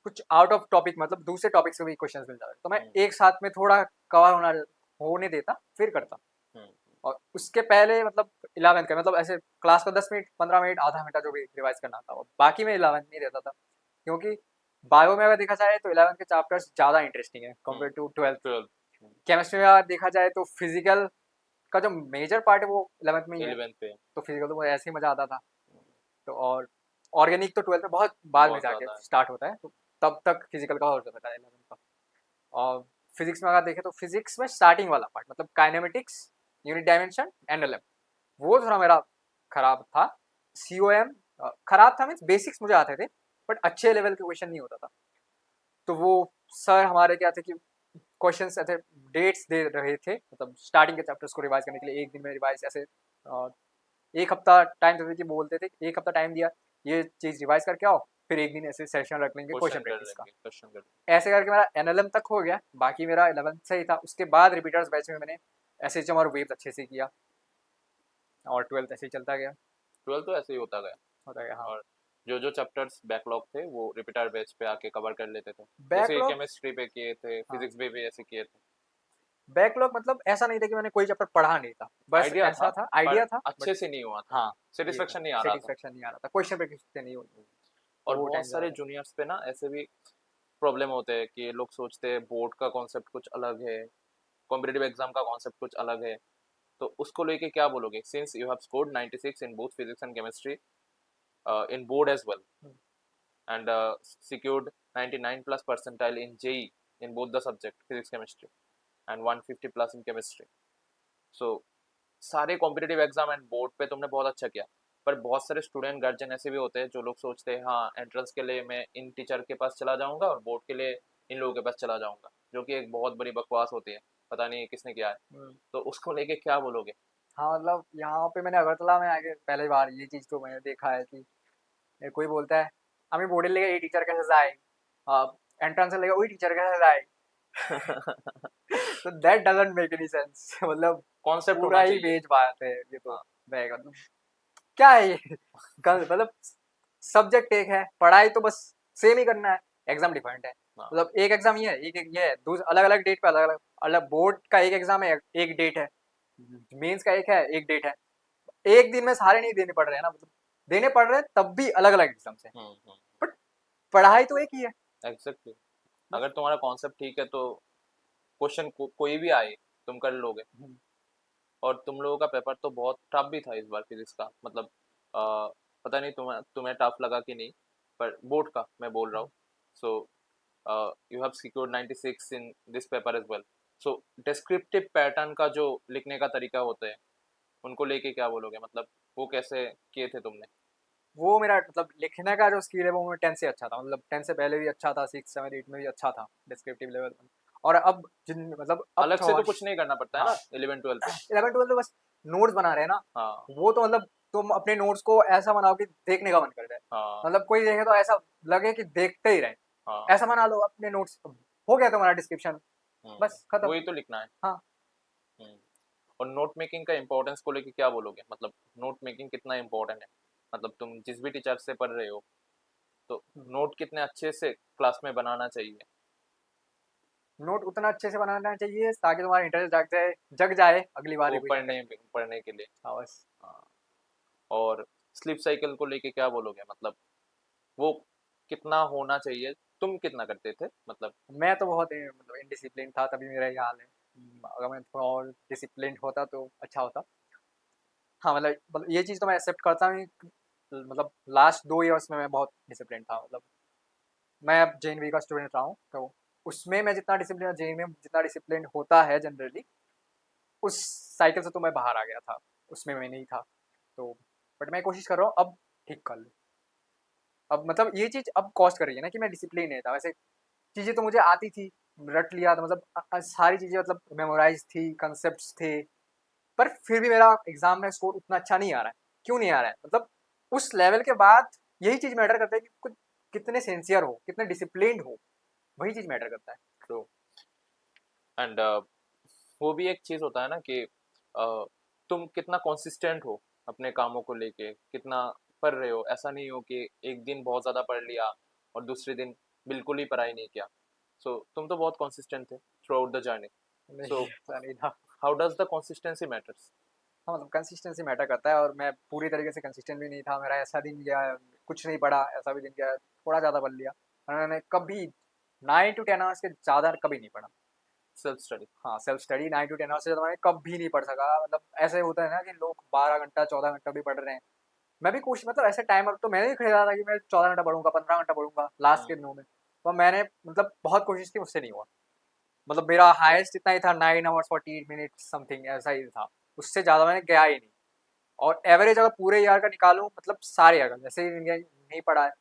कुछ आउट ऑफ टॉपिक मतलब दूसरे टॉपिक से भी क्वेश्चंस मिल जाते हैं, तो मैं हम्म, एक साथ में थोड़ा कवर होने देता फिर करता। हम्म, और उसके पहले मतलब 11th का मतलब ऐसे क्लास का 10 मिनट 15 मिनट आधा घंटा जो भी रिवाइज करना था, और बाकी मैं 11th नहीं देता था, क्योंकि बायो में अगर देखा जाए तो 11th के चैप्टर्स ज़्यादा इंटरेस्टिंग है कंपेयर टू 12th। 12। केमिस्ट्री में अगर देखा जाए तो फिजिकल का जो मेजर पार्ट है वो 11th में ही है, 11 पे तो फिजिकल तो मुझे ऐसे ही मज़ा आता था। तो और ऑर्गेनिक तो 12th में बहुत बाद में बहुत जाके ज्यादा है। स्टार्ट होता है, तो तब तक फिजिकल का और ज़्यादा था 11th का। और फिजिक्स में अगर देखें तो फिजिक्स में स्टार्टिंग वाला पार्ट मतलब काइनेमेटिक्स, यूनिट डायमेंशन, एनएलएम, वो थोड़ा मेरा खराब था। COM खराब था मीन्स बेसिक्स मुझे आते थे बट अच्छे लेवल के क्वेश्चन नहीं होता था। तो वो सर हमारे क्या थे कि क्वेश्चंस ऐसे डेट्स दे रहे थे, मतलब स्टार्टिंग के चैप्टर्स को रिवाइज करने के लिए एक दिन में रिवाइज ऐसे एक हफ्ता टाइम देते थे, बोलते थे एक हफ्ता टाइम दिया, ये चीज़ रिवाइज करके आओ, फिर एक दिन ऐसे सेशन रख लेंगे क्वेश्चन क्वेश्चन कर प्रैक्टिस का। लेंगे, क्वेश्चन कर ऐसे करके मेरा एनएलएम तक हो गया, बाकी मेरा 11th से ही था। उसके बाद रिपीटर्स बैच में मैंने एसएचएम और वेव्स अच्छे से किया, और 12th ऐसे ही चलता गया, 12 तो ऐसे ही होता गया। होता गया। हाँ और जो जो चैप्टर्स बैकलॉग थे वो रिपीटर बेस पे आके कवर कर लेते थे, जैसे बैकलॉग। केमिस्ट्री पे किए थे, हाँ फिजिक्स पे भी ऐसे किए थे। बैकलॉग मतलब ऐसा नहीं था कि मैंने कोई चैप्टर पढ़ा नहीं था, बस आइडिया था ऐसा था, पर आइडिया था बट अच्छे से नहीं हुआ था, हाँ ये था सेटिस्फेक्शन नहीं आ रहा था। सेटिस्फेक्शन नहीं आ रहा था, क्वेश्चन प्रैक्टिस से नहीं हुई, तो और वो बहुत टाइम ज़्यादा सारे था। जूनियर्स पे ना ऐसे भी प्रॉब्लम होते हैं कि लोग सोचते हैं बोर्ड का कॉन्सेप्ट कुछ अलग है, कॉम्पिटिटिव एग्जाम का कॉन्सेप्ट कुछ अलग है। तो उसको लेके क्या बोलोगे, since you have scored 96 in both physics and chemistry in board as well, hmm. and secured 99 plus percentile in JEE in both the subject physics chemistry and 150 plus in chemistry. So सारे competitive exam and board पे तुमने बहुत अच्छा किया, पर बहुत सारे student guardian ऐसे भी होते हैं जो लोग सोचते हैं हाँ एंट्रेंस के लिए मैं इन टीचर के पास चला जाऊंगा और बोर्ड के लिए इन लोगों के पास चला जाऊंगा, जो कि एक बहुत बड़ी बकवास होती है, पता नहीं किसने किया है। हम्म। तो उसको लेके क्या बोलोगे? हाँ मतलब यहाँ पे मैंने अगरतला में आके पहली बार ये चीज़ तो मैंने देखा है कि कोई बोलता है हमें बोर्डे लेगा ये टीचर कैसे जाए, एंट्रेंस लेगा वही टीचर कैसे जाए। तो that doesn't make any sense. मतलब कॉन्सेप्ट पूरा होना ही चाहिए। बेच बात है ये तो। हाँ, रहेगा मतलब क्या है ये। मतलब सब्जेक्ट एक है, पढ़ाई तो बस सेम ही करना है, एग्जाम डिफरेंट है। हाँ, मतलब एक एग्जाम ये है, एक ये है, दूसरा अलग अलग डेट पे अलग अलग, अलग बोर्ड का एक एग्जाम है एक डेट है, मेंस का एक है एक डेट है, एक दिन में सारे नहीं देने पड़ रहे हैं ना, मतलब देने पड़ रहे हैं तब भी अलग अलग एग्जाम से, बट पढ़ाई तो एक ही है एग्जैक्टली। बस। अगर तुम्हारा कॉन्सेप्ट ठीक है तो क्वेश्चन कोई भी आए तुम कर लोगे। हम्म। और तुम लोगों का पेपर तो बहुत टफ भी था इस बार फिजिक्स का, मतलब पता नहीं तुम्हें तुम्हें टफ लगा कि नहीं, पर बोर्ड का मैं बोल रहा हूँ। So you have secured 96 in this paper as well. So descriptive pattern का जो लिखने का तरीका होता है उनको लेके क्या बोलोगे, मतलब वो कैसे किए थे तुमने? वो मेरा मतलब लिखने का जो स्किल है वो मैं 10 से अच्छा था, मतलब 10 से पहले भी अच्छा था, 6 7 8 में भी अच्छा था डिस्क्रिप्टिव लेवल में। और अब जिन मतलब अब अलग से थोड़ा तो कुछ नहीं करना पड़ता है हाँ ना 11 12 पे। 11 12 तो बस नोट्स बना रहे हैं ना, हाँ, वो तो मतलब तुम अपने नोट्स को ऐसा बनाओ कि देखने का मन कर जाए, हाँ, मतलब कोई देखे तो ऐसा लगे कि देखते ही रहे, हाँ। ऐसा बना लो अपने नोट्स, हो गया तुम्हारा डिस्क्रिप्शन, बस खत्म। वही तो लिखना है। हाँ हम्म। और नोट मेकिंग का इम्पोर्टेंस को लेके क्या बोलोगे, मतलब नोट मेकिंग कितना इम्पोर्टेंट है, मतलब तुम जिस भी टीचर से पढ़ रहे हो तो नोट कितने अच्छे से क्लास में बनाना चाहिए? नोट उतना अच्छे से बनाना चाहिए ताकि तुम्हारा इंटरेस्ट जग जाए अगली बार वो रिवीजन पढ़ने करने के लिए। पढ़ने के लिए। हाँ बस। हाँ। और स्लीप साइकिल को लेके क्या बोलोगे, मतलब वो कितना होना चाहिए तुम कितना करते थे मतलब? मैं तो बहुत मतलब इनडिसिप्लिन था, तभी मेरा ये हाल है। अगर मैं थोड़ा और डिसिप्लिन्ड होता तो अच्छा होता। हाँ, मतलब ये चीज़ तो मैं एक्सेप्ट करता हूँ कि मतलब लास्ट 2 इयर्स में मैं बहुत डिसिप्लिन्ड था। मतलब मैं अब जेएनवी का स्टूडेंट रहा हूँ, तो उसमें मैं जितना डिसिप्लिन जेईई में जितना डिसिप्लिन्ड होता है जनरली, उस साइकिल से तो मैं बाहर आ गया था, उसमें मैं नहीं था। तो बट मैं कोशिश कर रहा हूँ अब ठीक कर लूँ। अब मतलब ये चीज़ अब कॉस्ट कर रही है ना कि मैं डिसिप्लिन नहीं था। वैसे चीज़ें तो मुझे आती थी, रट लिया था, मतलब सारी चीज़ें मतलब मेमोराइज़ थी, कॉन्सेप्ट्स थे, पर फिर भी मेरा एग्ज़ाम में स्कोर उतना अच्छा नहीं आ रहा है। क्यों नहीं आ रहा है? मतलब उस लेवल के बाद यही चीज़ मैटर करता है कि कुछ कितने सिंसियर हो, कितने डिसिप्लिन्ड हो, वही चीज़ मैटर करता है। ट्रू। एंड वो भी एक चीज होता है ना कि तुम कितना कंसिस्टेंट हो अपने कामों को लेके, कितना पढ़ रहे हो। ऐसा नहीं हो कि एक दिन बहुत ज्यादा पढ़ लिया और दूसरे दिन बिल्कुल ही पढ़ाई नहीं किया। सो तुम तो बहुत कंसिस्टेंट थे थ्रू आउट द जर्नी। नहीं, सो ऐसा नहीं था। How does the consistency matters? हाँ, मतलब कंसिस्टेंसी मैटर करता है और मैं पूरी तरीके से कंसिस्टेंट भी नहीं था। मेरा ऐसा दिन गया, कुछ नहीं पढ़ा, ऐसा भी दिन गया, थोड़ा ज़्यादा पढ़ लिया। और मैंने कभी 9 टू 10 आवर्स के ज़्यादा कभी नहीं पढ़ा। Self study. हाँ, सेल्फ स्टडी 9 टू 10 आवर्स से ज़्यादा मैं कभी नहीं पढ़ सका। मतलब ऐसे होता है ना कि लोग 12 घंटा, 14 घंटा भी पढ़ रहे हैं। मैं भी कोशिश मतलब ऐसे टाइमर तो मैंने भी खरीदा था कि मैं 14 घंटा पढ़ूँगा, 15 घंटा पढ़ूँगा लास्ट के दिनों में। तो मैंने मतलब बहुत कोशिश की, मुझसे नहीं हुआ। मतलब मेरा हाईएस्ट इतना ही था, 9 आवर्स 48 मिनट्स समथिंग ऐसा ही था। उससे ज़्यादा मैंने गया ही नहीं। और एवरेज अगर पूरे ईयर का निकालूँ, मतलब सारे अगर जैसे ही दिन गया नहीं पढ़ा है,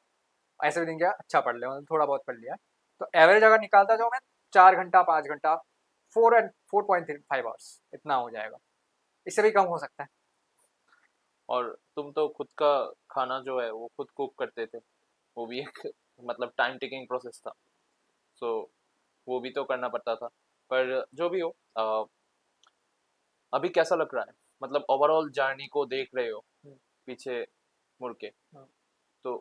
ऐसे भी दिन गया अच्छा पढ़ लिया, मतलब थोड़ा बहुत पढ़ लिया, तो एवरेज अगर निकालता जाऊँ मैं 4 घंटा 5 घंटा 4.5 आवर्स इतना हो जाएगा। इससे भी कम हो सकता है। और तुम तो खुद का खाना जो है वो खुद कुक करते थे, वो भी एक मतलब टाइम टेकिंग प्रोसेस था। सो वो भी तो करना पड़ता था। पर जो भी हो, अभी कैसा लग रहा है? मतलब ओवरऑल जर्नी को देख रहे हो हम्म, पीछे मुड़ के, हाँ। तो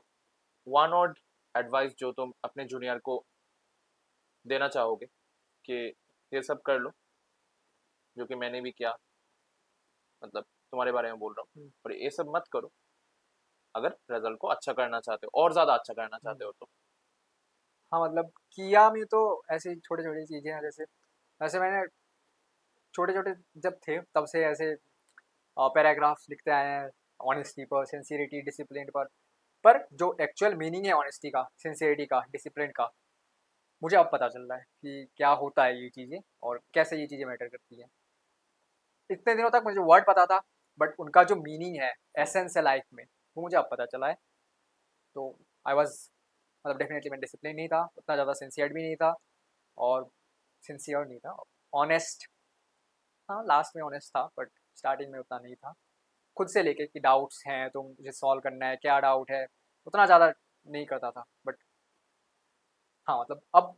वन और एडवाइस जो तुम अपने जूनियर को देना चाहोगे कि ये सब कर लो, जो कि मैंने भी किया, मतलब तुम्हारे बारे में बोल रहा हूँ, हम्म, और ये सब मत करो अगर रिजल्ट को अच्छा करना चाहते हो और ज़्यादा अच्छा करना चाहते हम्म। हो तो। हाँ, मतलब किया में तो ऐसी छोटी छोटी चीज़ें हैं, जैसे वैसे मैंने छोटे छोटे जब थे तब से ऐसे पैराग्राफ्स लिखते आए हैं, ऑनेस्टी पर, सिंसियरिटी, डिसिप्लिन पर जो एक्चुअल मीनिंग है ऑनेस्टी का, सिंसियरिटी का, डिसिप्लिन का, मुझे अब पता चल रहा है कि क्या होता है ये चीज़ें और कैसे ये चीज़ें मैटर करती हैं। इतने दिनों तक मुझे वर्ड पता था, बट उनका जो मीनिंग है, एसेंस है लाइफ में, वो मुझे अब पता चला है। तो आई वॉज मतलब डेफिनेटली मैं डिसिप्लिन नहीं था, उतना ज़्यादा सिंसियर भी नहीं था, और सिंसियर नहीं था, ऑनेस्ट। हाँ, लास्ट में ऑनेस्ट था, बट स्टार्टिंग में उतना नहीं था। खुद से लेके कि डाउट्स हैं तो मुझे सॉल्व करना है, क्या डाउट है, उतना ज़्यादा नहीं करता था। बट हाँ, मतलब अब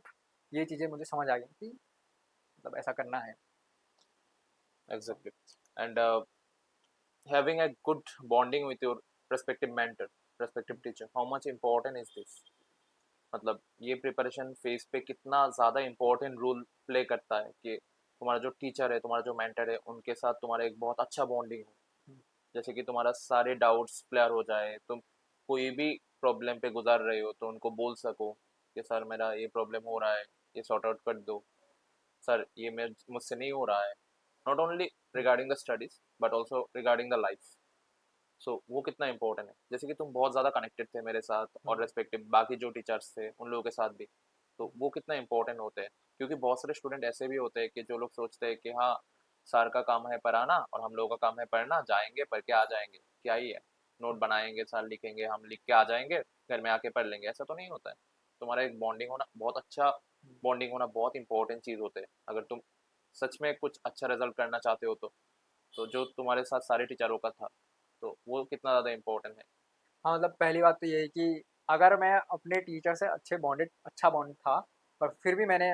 ये चीज़ें मुझे समझ आ गई कि मतलब ऐसा करना है। Exactly. And having a good bonding with your respective mentor, respective teacher, how much important is this? मतलब ये प्रिपरेशन फेज पे कितना ज़्यादा इम्पोर्टेंट रोल प्ले करता है कि तुम्हारा जो टीचर है, तुम्हारा जो मेंटर है, उनके साथ तुम्हारा एक बहुत अच्छा बॉन्डिंग हो। जैसे कि तुम्हारा सारे डाउट्स क्लियर हो जाए, तुम कोई भी प्रॉब्लम पे गुजार रहे हो तो उनको बोल सको कि सर मेरा ये प्रॉब्लम हो रहा है, ये सॉर्ट आउट कर दो, सर ये मैं मुझसे नहीं हो रहा है। Not only regarding the studies but also regarding the life. So वो कितना इंपॉर्टेंट है। जैसे कि तुम बहुत ज़्यादा कनेक्टेड थे मेरे साथ और रेस्पेक्टिव बाकी जो टीचर्स थे उन लोगों के साथ भी, तो वो कितना इंपॉर्टेंट होते हैं। क्योंकि बहुत सारे स्टूडेंट ऐसे भी होते हैं कि जो लोग सोचते हैं कि हाँ सर का काम है पढ़ाना और हम लोगों का काम है पढ़ना, जाएंगे पढ़ के आ जाएंगे, क्या ही है, नोट बनाएंगे सर लिखेंगे हम लिख के आ जाएंगे, घर में आके पढ़ लेंगे। ऐसा तो नहीं होता है। तुम्हारा एक बॉन्डिंग होना बहुत अच्छा, बॉन्डिंग होना बहुत इंपॉर्टेंट चीज़ होते हैं अगर तुम सच में कुछ अच्छा रिजल्ट करना चाहते हो तो जो तुम्हारे साथ सारे टीचरों का था, तो वो कितना ज़्यादा इम्पोर्टेंट है। हाँ, मतलब पहली बात तो ये है कि अगर मैं अपने टीचर से अच्छा बॉन्ड था, पर फिर भी मैंने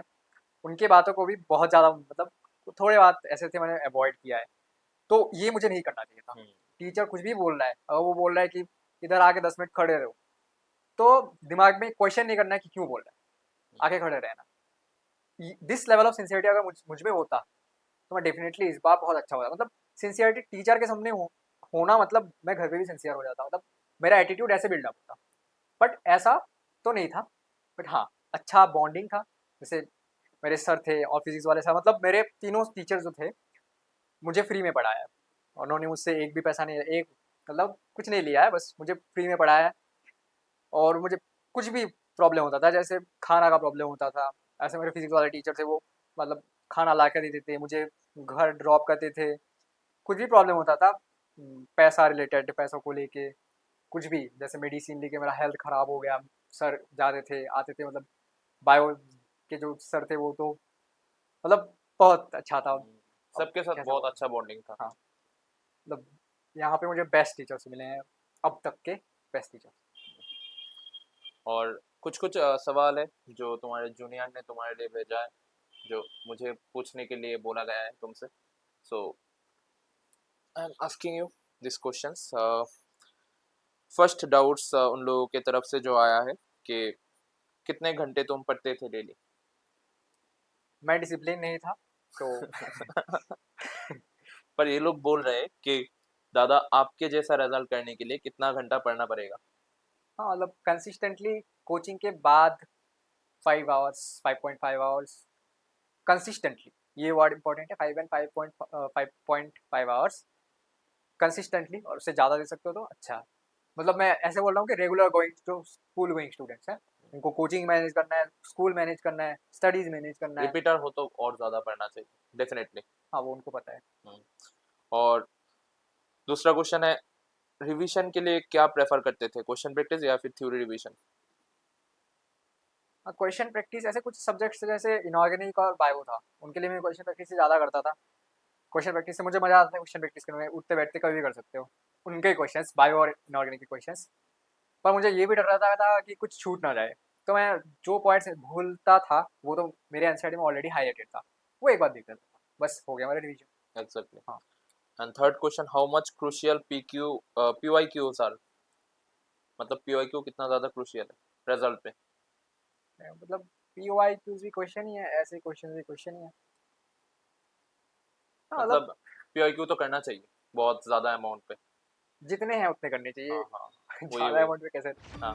उनकी बातों को भी बहुत ज़्यादा मतलब थोड़े बात ऐसे थे मैंने अवॉइड किया है, तो ये मुझे नहीं करना चाहिए था। हम्म, टिचर कुछ भी बोल रहा है, अगर वो बोल रहा है कि इधर आके 10 मिनट खड़े रहो, तो दिमाग में क्वेश्चन नहीं करना है कि क्यों बोल रहा है, आके खड़े रहना। दिस लेवल ऑफ सिंसियरिटी अगर मुझ में होता, तो मैं डेफिनेटली इस बार बहुत अच्छा होता। मतलब सिंसियरिटी टीचर के सामने होना मतलब मैं घर पे भी सिंसियर हो जाता, मतलब मेरा एटीट्यूड ऐसे बिल्डअप होता। बट ऐसा तो नहीं था। बट हाँ, अच्छा बॉन्डिंग था। जैसे मेरे सर थे और फिजिक्स वाले सर, मतलब मेरे तीनों टीचर जो थे मुझे फ्री में पढ़ाया, और उन्होंने मुझसे एक भी पैसा नहीं, एक मतलब कुछ नहीं लिया है, बस मुझे फ्री में पढ़ाया है। और मुझे कुछ भी प्रॉब्लम होता था, जैसे खाना का प्रॉब्लम होता था, ऐसे मेरे फिजिक्स वाले टीचर थे, वो मतलब खाना ला कर देते थे मुझे, घर ड्रॉप करते थे। कुछ भी प्रॉब्लम होता था, पैसा रिलेटेड, पैसों को लेके कुछ भी, जैसे मेडिसिन लेके मेरा हेल्थ खराब हो गया, सर जाते थे आते थे, मतलब बायो के जो सर थे वो तो मतलब बहुत अच्छा था। अब सबके साथ कैसे बहुत बोलूं, अच्छा बॉन्डिंग था। हाँ, मतलब यहाँ पे मुझे बेस्ट टीचर्स मिले हैं, अब तक के बेस्ट टीचर। और कुछ कुछ सवाल है जो तुम्हारे जूनियर ने तुम्हारे लिए भेजा है, जो मुझे पूछने के लिए बोला गया है तुमसे। So I am asking you this questions. First doubts उन लोगों के तरफ से जो आया है कि कितने घंटे तुम पढ़ते थे डेली? मैं डिसिप्लिन नहीं था तो पर ये लोग बोल रहे हैं कि दादा आपके जैसा रिजल्ट करने के लिए कितना घंटा पढ़ना पड़ेगा? हाँ, मतलब कंसिस्टेंटली कोचिंग के बाद 5 आवर्स, 5.5 आवर्स कंसिस्टेंटली, ये वर्ड इंपॉर्टेंट है, 5.5 आवर्स कंसिस्टेंटली, और उससे ज़्यादा दे सकते हो तो अच्छा है। मतलब मैं ऐसे बोल रहा हूँ कि रेगुलर गोइंग, जो स्कूल गोइंग स्टूडेंट्स हैं, उनको कोचिंग मैनेज करना है, स्कूल मैनेज करना है, स्टडीज मैनेज करना है। रिपीटर हो तो और ज़्यादा पढ़ना चाहिए, डेफिनेटली। हाँ, वो उनको पता है। और दूसरा क्वेश्चन है, रिवीजन के लिए क्या प्रेफर करते थे, क्वेश्चन प्रैक्टिस या फिर थ्योरी रिवीजन? क्वेश्चन प्रैक्टिस, ऐसे कुछ सब्जेक्ट्स जैसे इनऑर्गेनिक और बायो था, उनके लिए मैं क्वेश्चन प्रैक्टिस से ज़्यादा करता था। क्वेश्चन प्रैक्टिस से मुझे मज़ा आता है, क्वेश्चन प्रैक्टिस करने में उठते बैठते कभी भी कर सकते हो उनके क्वेश्चंस, बायो और इनऑर्गेनिक के क्वेश्चंस। पर मुझे ये भी डर रहता था कि कुछ छूट ना जाए, तो मैं जो पॉइंट्स भूलता था वो तो मेरे एनसीईआरटी में ऑलरेडी हाईलाइटेड था, वो एक बार देख लेता था, बस हो गया मेरा रिवीजन। एग्जैक्टली। हाँ, and third question, how much crucial PQ PYQs are, मतलब पीवाईक्यू कितना ज़्यादा क्रूशियल है रिजल्ट पे? मतलब पीओआई क्यूज भी क्वेश्चन ही है, ऐसे क्वेश्चन भी क्वेश्चन ही है। हाँ, मतलब मतलब पीवाईक्यू तो करना चाहिए बहुत ज़्यादा अमाउंट पे। जितने हैं उतने करने हाँ चाहिए। हाँ, वही ज़्यादा वही। अमाउंट में कैसे। हाँ,